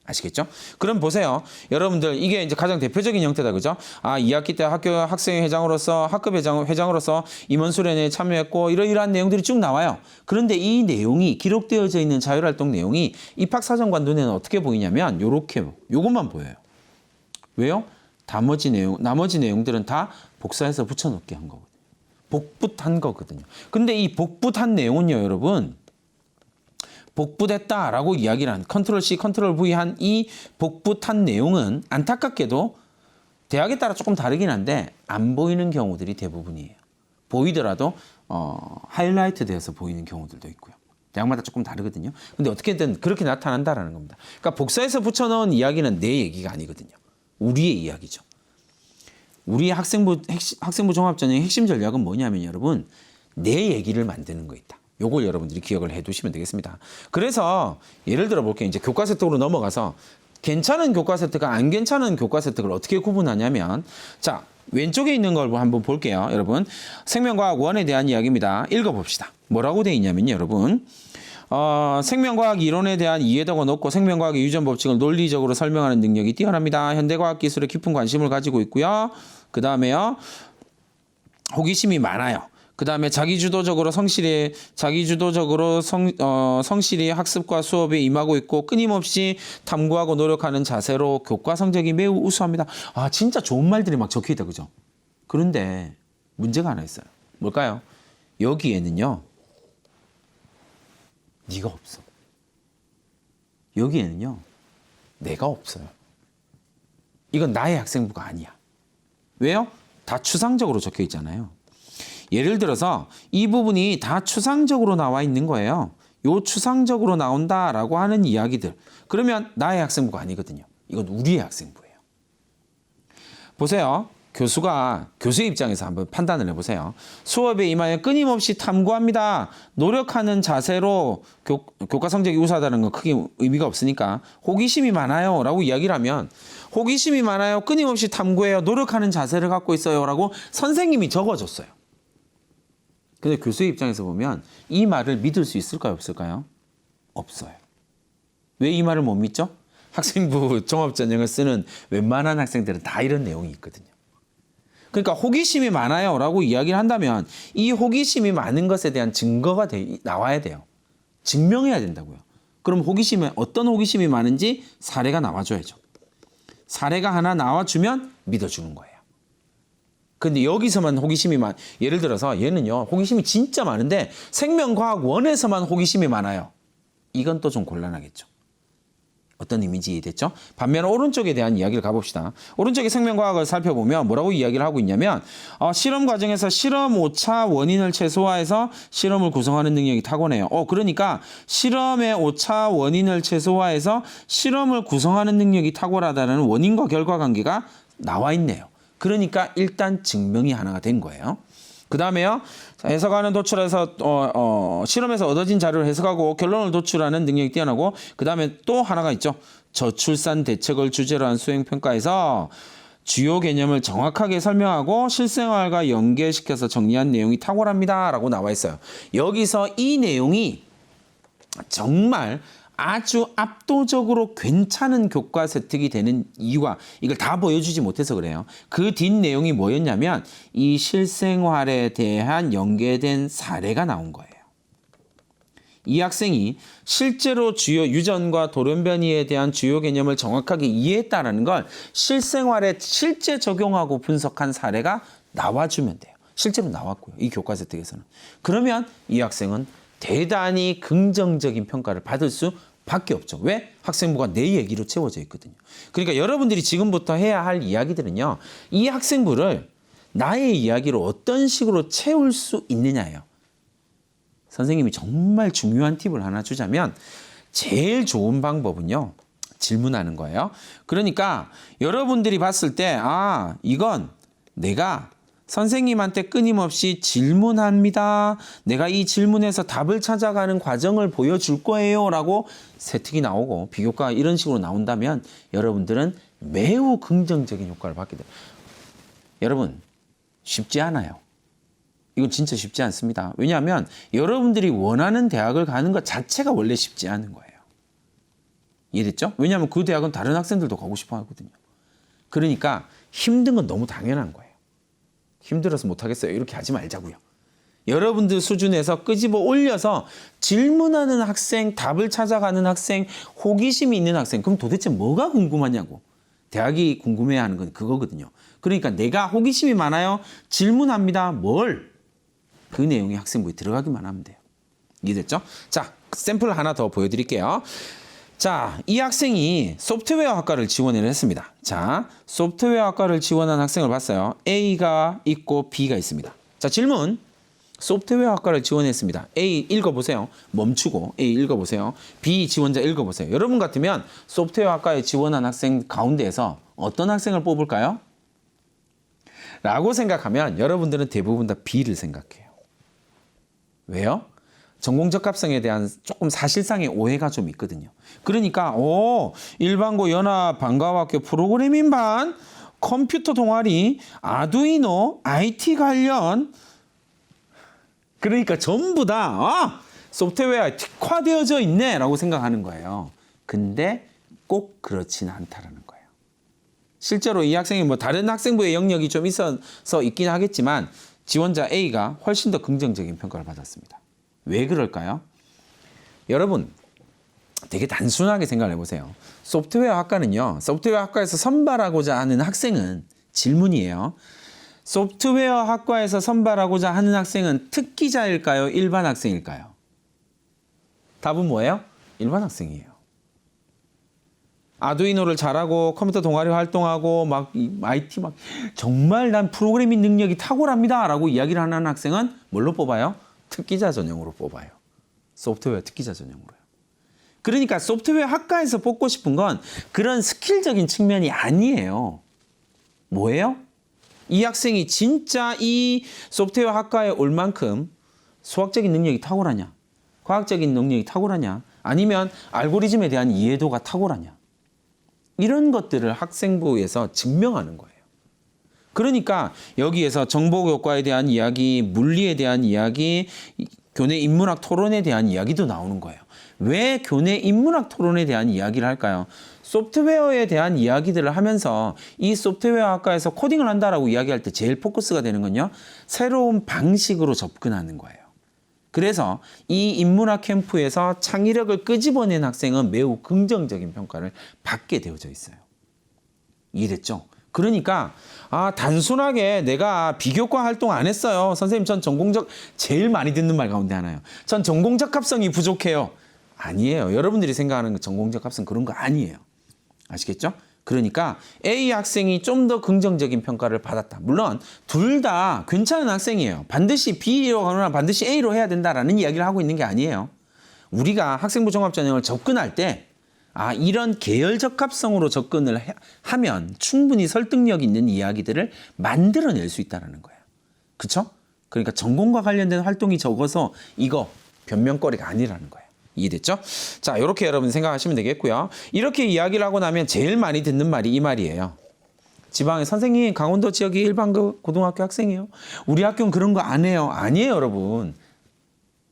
아시겠죠? 그럼 보세요. 여러분들 이게 이제 가장 대표적인 형태다. 그죠? 2학기 때 학교 학생회장으로서 학급 회장으로서 임원 수련회에 참여했고 이러이러한 내용들이 쭉 나와요. 그런데 이 내용이 기록되어져 있는 자율활동 내용이 입학사정관 눈에는 어떻게 보이냐면 요렇게 요것만 보여요. 왜요? 나머지 내용들은 다 복사해서 붙여넣게 한 거거든요. 복붙한 거거든요. 근데 이 복붙한 내용은요, 여러분. 복붙했다라고 이야기를 한 컨트롤 C, 컨트롤 V 한 이 복붙한 내용은 안타깝게도 대학에 따라 조금 다르긴 한데 안 보이는 경우들이 대부분이에요. 보이더라도 하이라이트 돼서 보이는 경우들도 있고요. 대학마다 조금 다르거든요. 근데 어떻게든 그렇게 나타난다라는 겁니다. 그러니까 복사해서 붙여넣은 이야기는 내 얘기가 아니거든요. 우리의 이야기죠. 우리 학생부 종합전형의 핵심 전략은 뭐냐면 여러분 내 얘기를 만드는 거 있다. 요걸 여러분들이 기억을 해두시면 되겠습니다. 그래서 예를 들어 볼게요. 이제 교과 세특으로 넘어가서 괜찮은 교과 세특과 안 괜찮은 교과 세특을 어떻게 구분하냐면 자 왼쪽에 있는 걸 한번 볼게요. 여러분 생명과학 1에 대한 이야기입니다. 읽어봅시다. 뭐라고 돼 있냐면요. 여러분 생명과학 이론에 대한 이해도가 높고 생명과학의 유전 법칙을 논리적으로 설명하는 능력이 뛰어납니다. 현대과학 기술에 깊은 관심을 가지고 있고요. 그 다음에요. 호기심이 많아요. 그 다음에 자기주도적으로 성실히 학습과 수업에 임하고 있고 끊임없이 탐구하고 노력하는 자세로 교과 성적이 매우 우수합니다. 진짜 좋은 말들이 막 적혀있다. 그죠? 그런데 문제가 하나 있어요. 뭘까요? 여기에는요. 네가 없어. 여기에는요. 내가 없어요. 이건 나의 학생부가 아니야. 왜요? 다 추상적으로 적혀 있잖아요. 예를 들어서 이 부분이 다 추상적으로 나와 있는 거예요. 요 추상적으로 나온다라고 하는 이야기들. 그러면 나의 학생부가 아니거든요. 이건 우리의 학생부예요. 보세요. 교수의 입장에서 한번 판단을 해보세요. 수업에 임하여 끊임없이 탐구합니다. 노력하는 자세로 교과 성적이 우수하다는 건 크게 의미가 없으니까 호기심이 많아요 라고 이야기를 하면 호기심이 많아요. 끊임없이 탐구해요. 노력하는 자세를 갖고 있어요 라고 선생님이 적어줬어요. 근데 교수의 입장에서 보면 이 말을 믿을 수 있을까요? 없을까요? 없어요. 왜 이 말을 못 믿죠? 학생부 종합전형을 쓰는 웬만한 학생들은 다 이런 내용이 있거든요. 그러니까 호기심이 많아요 라고 이야기를 한다면 이 호기심이 많은 것에 대한 증거가 나와야 돼요. 증명해야 된다고요. 그럼 어떤 호기심이 많은지 사례가 나와줘야죠. 사례가 하나 나와주면 믿어주는 거예요. 근데 여기서만 호기심이 예를 들어서 얘는요, 호기심이 진짜 많은데 생명과학원에서만 호기심이 많아요. 이건 또 좀 곤란하겠죠. 어떤 의미인지 이해됐죠? 반면 오른쪽에 대한 이야기를 가봅시다. 오른쪽에 생명과학을 살펴보면 뭐라고 이야기를 하고 있냐면 실험 과정에서 실험 오차 원인을 최소화해서 실험을 구성하는 능력이 탁월해요. 그러니까 실험의 오차 원인을 최소화해서 실험을 구성하는 능력이 탁월하다는 원인과 결과 관계가 나와 있네요. 그러니까 일단 증명이 하나가 된 거예요. 그 다음에요. 해석하는 도출해서 실험에서 얻어진 자료를 해석하고 결론을 도출하는 능력이 뛰어나고 그 다음에 또 하나가 있죠. 저출산 대책을 주제로 한 수행평가에서 주요 개념을 정확하게 설명하고 실생활과 연계시켜서 정리한 내용이 탁월합니다. 라고 나와 있어요. 여기서 이 내용이 정말 아주 압도적으로 괜찮은 교과 세특이 되는 이유가 이걸 다 보여주지 못해서 그래요. 그 뒷내용이 뭐였냐면 이 실생활에 대한 연계된 사례가 나온 거예요. 이 학생이 실제로 주요 유전과 돌연변이에 대한 주요 개념을 정확하게 이해했다는 걸 실생활에 실제 적용하고 분석한 사례가 나와주면 돼요. 실제로 나왔고요. 이 교과 세특에서는. 그러면 이 학생은 대단히 긍정적인 평가를 받을 수밖에 없죠. 왜? 학생부가 내 얘기로 채워져 있거든요. 그러니까 여러분들이 지금부터 해야 할 이야기들은요. 이 학생부를 나의 이야기로 어떤 식으로 채울 수 있느냐예요. 선생님이 정말 중요한 팁을 하나 주자면 제일 좋은 방법은요. 질문하는 거예요. 그러니까 여러분들이 봤을 때 이건 내가 선생님한테 끊임없이 질문합니다. 내가 이 질문에서 답을 찾아가는 과정을 보여줄 거예요. 라고 세특이 나오고 비교과가 이런 식으로 나온다면 여러분들은 매우 긍정적인 효과를 받게 돼요. 여러분, 쉽지 않아요. 이건 진짜 쉽지 않습니다. 왜냐하면 여러분들이 원하는 대학을 가는 것 자체가 원래 쉽지 않은 거예요. 이해됐죠? 왜냐하면 그 대학은 다른 학생들도 가고 싶어 하거든요. 그러니까 힘든 건 너무 당연한 거예요. 힘들어서 못하겠어요. 이렇게 하지 말자고요. 여러분들 수준에서 끄집어 올려서 질문하는 학생, 답을 찾아가는 학생, 호기심이 있는 학생. 그럼 도대체 뭐가 궁금하냐고. 대학이 궁금해하는 건 그거거든요. 그러니까 내가 호기심이 많아요. 질문합니다. 뭘? 그 내용이 학생부에 들어가기만 하면 돼요. 이해됐죠? 자, 샘플 하나 더 보여드릴게요. 자, 이 학생이 소프트웨어 학과를 지원을 했습니다. 자, 소프트웨어 학과를 지원한 학생을 봤어요. A가 있고 B가 있습니다. 자, 질문. 소프트웨어 학과를 지원했습니다. A 읽어보세요. 멈추고 A 읽어보세요. B 지원자 읽어보세요. 여러분 같으면 소프트웨어 학과에 지원한 학생 가운데에서 어떤 학생을 뽑을까요? 라고 생각하면 여러분들은 대부분 다 B를 생각해요. 왜요? 전공적합성에 대한 조금 사실상의 오해가 좀 있거든요. 그러니까 일반고 연합 방과학교 프로그래밍 반, 컴퓨터 동아리, 아두이노, IT 관련 그러니까 전부 다 소프트웨어에 특화되어져 있네 라고 생각하는 거예요. 근데 꼭 그렇지는 않다라는 거예요. 실제로 이 학생이 다른 학생부의 영역이 좀 있어서 있긴 하겠지만 지원자 A가 훨씬 더 긍정적인 평가를 받았습니다. 왜 그럴까요? 여러분, 되게 단순하게 생각을 해보세요. 소프트웨어 학과는요. 소프트웨어 학과에서 선발하고자 하는 학생은 질문이에요. 소프트웨어 학과에서 선발하고자 하는 학생은 특기자일까요? 일반 학생일까요? 답은 뭐예요? 일반 학생이에요. 아두이노를 잘하고 컴퓨터 동아리 활동하고 IT 정말 난 프로그래밍 능력이 탁월합니다 라고 이야기를 하는 학생은 뭘로 뽑아요? 특기자 전형으로 뽑아요. 소프트웨어 특기자 전형으로요. 그러니까 소프트웨어 학과에서 뽑고 싶은 건 그런 스킬적인 측면이 아니에요. 뭐예요? 이 학생이 진짜 이 소프트웨어 학과에 올 만큼 수학적인 능력이 탁월하냐? 과학적인 능력이 탁월하냐? 아니면 알고리즘에 대한 이해도가 탁월하냐? 이런 것들을 학생부에서 증명하는 거예요. 그러니까 여기에서 정보교과에 대한 이야기, 물리에 대한 이야기, 교내 인문학 토론에 대한 이야기도 나오는 거예요. 왜 교내 인문학 토론에 대한 이야기를 할까요? 소프트웨어에 대한 이야기들을 하면서 이 소프트웨어 학과에서 코딩을 한다라고 이야기할 때 제일 포커스가 되는 건요. 새로운 방식으로 접근하는 거예요. 그래서 이 인문학 캠프에서 창의력을 끄집어낸 학생은 매우 긍정적인 평가를 받게 되어져 있어요. 이해됐죠? 그러니까 단순하게 내가 비교과 활동 안 했어요. 선생님 전 전공적 제일 많이 듣는 말 가운데 하나요. 전 전공적 합성이 부족해요. 아니에요. 여러분들이 생각하는 그 전공적 합성 그런 거 아니에요. 아시겠죠? 그러니까 A 학생이 좀 더 긍정적인 평가를 받았다. 물론 둘 다 괜찮은 학생이에요. 반드시 B로 가거나 반드시 A로 해야 된다라는 이야기를 하고 있는 게 아니에요. 우리가 학생부 종합전형을 접근할 때 이런 계열적 합성으로 접근을 하면 충분히 설득력 있는 이야기들을 만들어낼 수 있다는 거예요. 그렇죠? 그러니까 전공과 관련된 활동이 적어서 이거 변명거리가 아니라는 거예요. 이해됐죠? 자, 이렇게 여러분 생각하시면 되겠고요. 이렇게 이야기를 하고 나면 제일 많이 듣는 말이 이 말이에요. 지방에 선생님 강원도 지역이 일반고 고등학교 학생이에요. 우리 학교는 그런 거 안 해요. 아니에요, 여러분.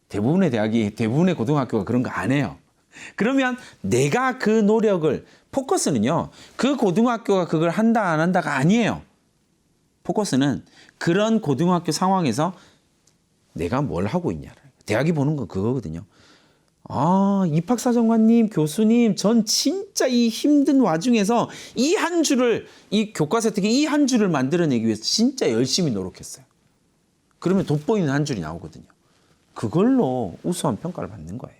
대부분의 대학이 대부분의 고등학교가 그런 거 안 해요. 그러면 내가 그 노력을 포커스는요. 그 고등학교가 그걸 한다 안 한다가 아니에요. 포커스는 그런 고등학교 상황에서 내가 뭘 하고 있냐. 대학이 보는 건 그거거든요. 입학사정관님, 교수님, 전 진짜 이 힘든 와중에서 이 한 주를, 이 교과서 특히 이 한 주를 만들어내기 위해서 진짜 열심히 노력했어요. 그러면 돋보이는 한 줄이 나오거든요. 그걸로 우수한 평가를 받는 거예요.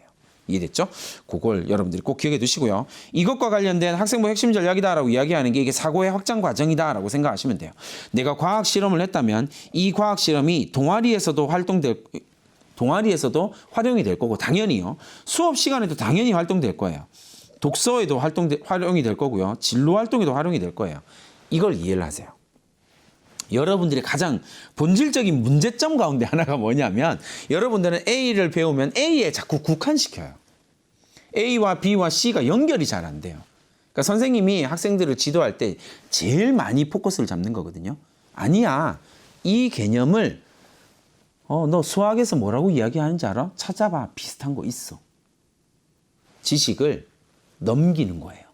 이해됐죠? 그걸 여러분들이 꼭 기억해 두시고요. 이것과 관련된 학생부 핵심 전략이다라고 이야기하는 게 이게 사고의 확장 과정이다라고 생각하시면 돼요. 내가 과학 실험을 했다면 이 과학 실험이 동아리에서도 활용이 될 거고 당연히요. 수업 시간에도 당연히 활동될 거예요. 독서에도 활용이 될 거고요. 진로 활동에도 활용이 될 거예요. 이걸 이해를 하세요. 여러분들의 가장 본질적인 문제점 가운데 하나가 뭐냐면 여러분들은 A를 배우면 A에 자꾸 국한시켜요. A와 B와 C가 연결이 잘 안 돼요. 그러니까 선생님이 학생들을 지도할 때 제일 많이 포커스를 잡는 거거든요. 아니야. 이 개념을 너 수학에서 뭐라고 이야기하는지 알아? 찾아봐. 비슷한 거 있어. 지식을 넘기는 거예요.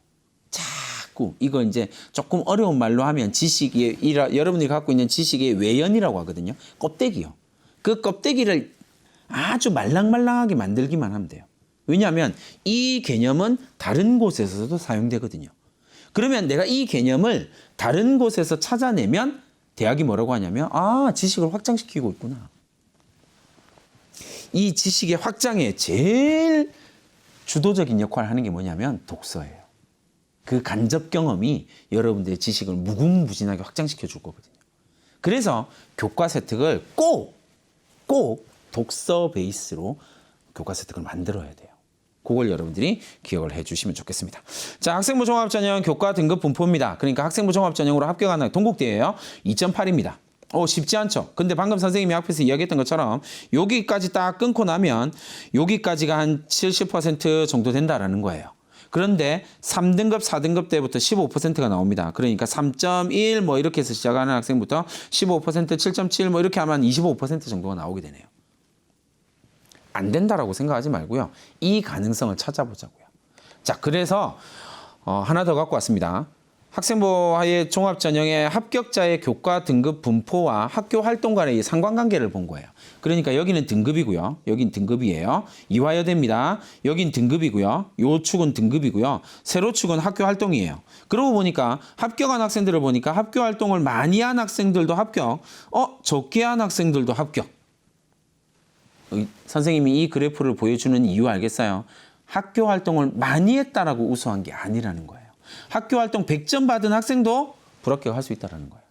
자꾸 이거 이제 조금 어려운 말로 하면 여러분이 갖고 있는 지식의 외연이라고 하거든요. 껍데기요. 그 껍데기를 아주 말랑말랑하게 만들기만 하면 돼요. 왜냐하면 이 개념은 다른 곳에서도 사용되거든요. 그러면 내가 이 개념을 다른 곳에서 찾아내면 대학이 뭐라고 하냐면 지식을 확장시키고 있구나. 이 지식의 확장에 제일 주도적인 역할을 하는 게 뭐냐면 독서예요. 그 간접 경험이 여러분들의 지식을 무궁무진하게 확장시켜 줄 거거든요. 그래서 교과서 혜택을 꼭 독서 베이스로 교과서 혜택을 만들어야 돼요. 그걸 여러분들이 기억을 해주시면 좋겠습니다. 자, 학생부 종합전형 교과 등급 분포입니다. 그러니까 학생부 종합전형으로 합격하는 동국대예요. 2.8입니다. 쉽지 않죠. 근데 방금 선생님이 앞에서 이야기했던 것처럼 여기까지 딱 끊고 나면 여기까지가 한 70% 정도 된다라는 거예요. 그런데 3등급, 4등급 때부터 15%가 나옵니다. 그러니까 3.1 뭐 이렇게 해서 시작하는 학생부터 15%, 7.7 뭐 이렇게 하면 25% 정도가 나오게 되네요. 안 된다라고 생각하지 말고요. 이 가능성을 찾아보자고요. 자, 그래서 하나 더 갖고 왔습니다. 학생부의 종합전형의 합격자의 교과 등급 분포와 학교 활동 간의 상관관계를 본 거예요. 그러니까 여기는 등급이고요. 여긴 등급이에요. 이화여대입니다. 여긴 등급이고요. 요 축은 등급이고요. 세로 축은 학교 활동이에요. 그러고 보니까 합격한 학생들을 보니까 학교 활동을 많이 한 학생들도 합격, 적게 한 학생들도 합격. 선생님이 이 그래프를 보여주는 이유 알겠어요? 학교 활동을 많이 했다라고 우수한 게 아니라는 거예요. 학교 활동 100점 받은 학생도 불합격할 수 있다는 거예요.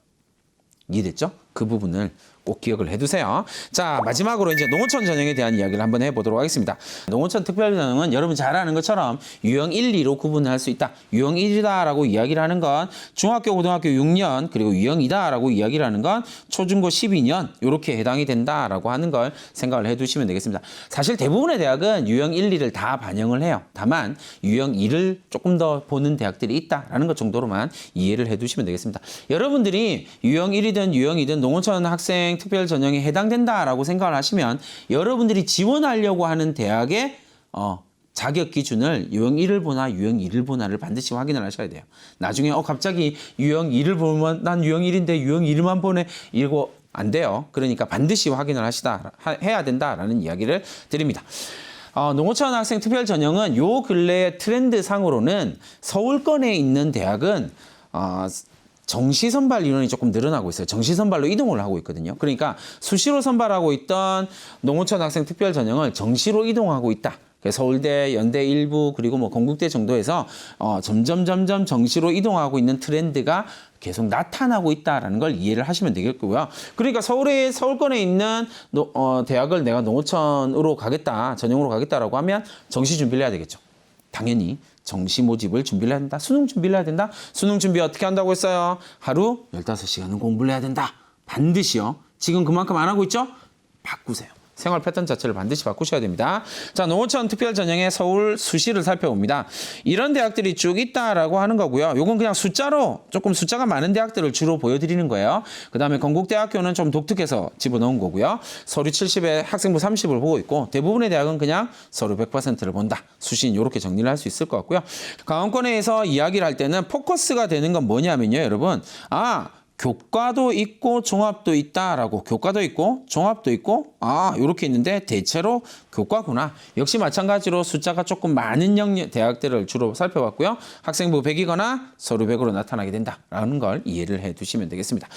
이해됐죠? 그 부분을 꼭 기억을 해두세요. 자, 마지막으로 이제 농어촌 전형에 대한 이야기를 한번 해보도록 하겠습니다. 농어촌 특별전형은 여러분 잘 아는 것처럼 유형 1, 2로 구분할 수 있다. 유형 1이다라고 이야기를 하는 건 중학교, 고등학교 6년 그리고 유형 2다라고 이야기를 하는 건 초중고 12년 이렇게 해당이 된다라고 하는 걸 생각을 해두시면 되겠습니다. 사실 대부분의 대학은 유형 1, 2를 다 반영을 해요. 다만 유형 2를 조금 더 보는 대학들이 있다라는 것 정도로만 이해를 해두시면 되겠습니다. 여러분들이 유형 1이든 유형 2든 농어촌 학생 특별 전형에 해당된다라고 생각을 하시면 여러분들이 지원하려고 하는 대학의 자격 기준을 유형 1을 보나 유형 2를 보나를 반드시 확인을 하셔야 돼요. 나중에 갑자기 유형 2를 보면 난 유형 1인데 유형 1만 보내 이거 안 돼요. 그러니까 반드시 확인을 해야 된다라는 이야기를 드립니다. 농어촌 학생 특별 전형은 요 근래의 트렌드 상으로는 서울권에 있는 대학은 정시 선발 인원이 조금 늘어나고 있어요. 정시 선발로 이동을 하고 있거든요. 그러니까 수시로 선발하고 있던 농어촌 학생 특별 전형을 정시로 이동하고 있다. 서울대, 연대 일부 그리고 뭐 건국대 정도에서 점점 정시로 이동하고 있는 트렌드가 계속 나타나고 있다라는 걸 이해를 하시면 되겠고요. 그러니까 서울권에 있는 대학을 내가 농어촌으로 가겠다, 전형으로 가겠다라고 하면 정시 준비를 해야 되겠죠. 당연히 정시 모집을 준비를 해야 된다. 수능 준비를 해야 된다. 수능 준비 어떻게 한다고 했어요? 하루 15시간은 공부를 해야 된다. 반드시요. 지금 그만큼 안 하고 있죠? 바꾸세요. 생활 패턴 자체를 반드시 바꾸셔야 됩니다. 자, 농어촌 특별 전형의 서울 수시를 살펴봅니다. 이런 대학들이 쭉 있다라고 하는 거고요. 요건 그냥 숫자로 조금 숫자가 많은 대학들을 주로 보여드리는 거예요. 그다음에 건국대학교는 좀 독특해서 집어넣은 거고요. 서류 70에 학생부 30을 보고 있고 대부분의 대학은 그냥 서류 100%를 본다. 수시는 이렇게 정리를 할 수 있을 것 같고요. 강원권에서 이야기를 할 때는 포커스가 되는 건 뭐냐면요, 여러분. 교과도 있고 종합도 있다라고. 교과도 있고 종합도 있고 이렇게 있는데 대체로 교과구나. 역시 마찬가지로 숫자가 조금 많은 대학들을 주로 살펴봤고요. 학생부 100이거나 서류 100으로 나타나게 된다라는 걸 이해를 해두시면 되겠습니다.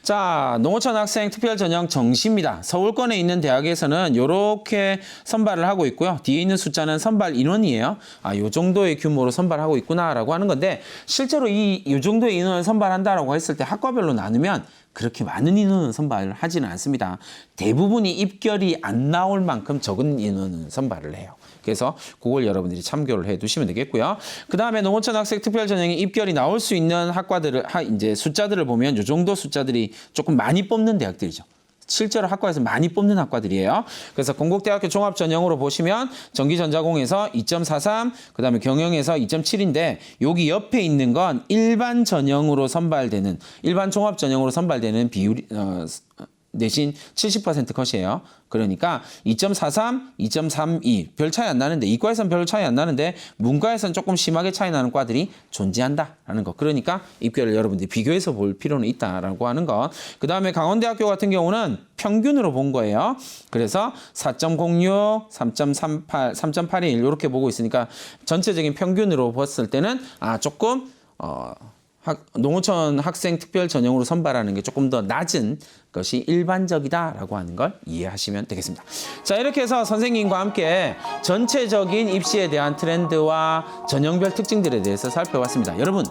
자, 농어촌 학생 특별 전형 정시입니다. 서울권에 있는 대학에서는 이렇게 선발을 하고 있고요. 뒤에 있는 숫자는 선발 인원이에요. 요 정도의 규모로 선발하고 있구나라고 하는 건데 실제로 이 정도의 인원을 선발한다라고 했을 때 학과별로 나누면 그렇게 많은 인원은 선발을 하지는 않습니다. 대부분이 입결이 안 나올 만큼 적은 인원은 선발을 해요. 그래서 그걸 여러분들이 참고를 해 두시면 되겠고요. 그 다음에 농어촌 학생 특별 전형이 입결이 나올 수 있는 학과들을 이제 숫자들을 보면 이 정도 숫자들이 조금 많이 뽑는 대학들이죠. 실제로 학과에서 많이 뽑는 학과들이에요. 그래서 건국대학교 종합전형으로 보시면 전기전자공에서 2.43, 그 다음에 경영에서 2.7인데 여기 옆에 있는 건 일반 전형으로 선발되는, 일반 종합전형으로 선발되는 비율이 내신 70% 컷이에요. 그러니까 2.43, 2.32 별 차이 안 나는데 이과에서는 별 차이 안 나는데 문과에서는 조금 심하게 차이 나는 과들이 존재한다라는 거. 그러니까 입결을 여러분들이 비교해서 볼 필요는 있다라고 하는 것. 그 다음에 강원대학교 같은 경우는 평균으로 본 거예요. 그래서 4.06, 3.38, 3.81 이렇게 보고 있으니까 전체적인 평균으로 봤을 때는 조금 농어촌 학생 특별 전형으로 선발하는 게 조금 더 낮은 것이 일반적이다라고 하는 걸 이해하시면 되겠습니다. 자, 이렇게 해서 선생님과 함께 전체적인 입시에 대한 트렌드와 전형별 특징들에 대해서 살펴봤습니다. 여러분,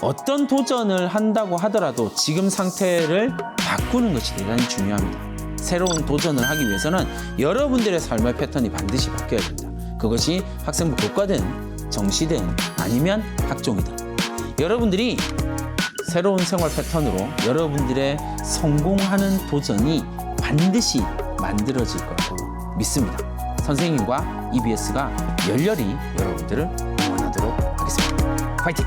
어떤 도전을 한다고 하더라도 지금 상태를 바꾸는 것이 대단히 중요합니다. 새로운 도전을 하기 위해서는 여러분들의 삶의 패턴이 반드시 바뀌어야 됩니다. 그것이 학생부 교과든 정시든 아니면 학종이든. 여러분들이 새로운 생활 패턴으로 여러분들의 성공하는 도전이 반드시 만들어질 거라고 믿습니다. 선생님과 EBS가 열렬히 여러분들을 응원하도록 하겠습니다. 파이팅!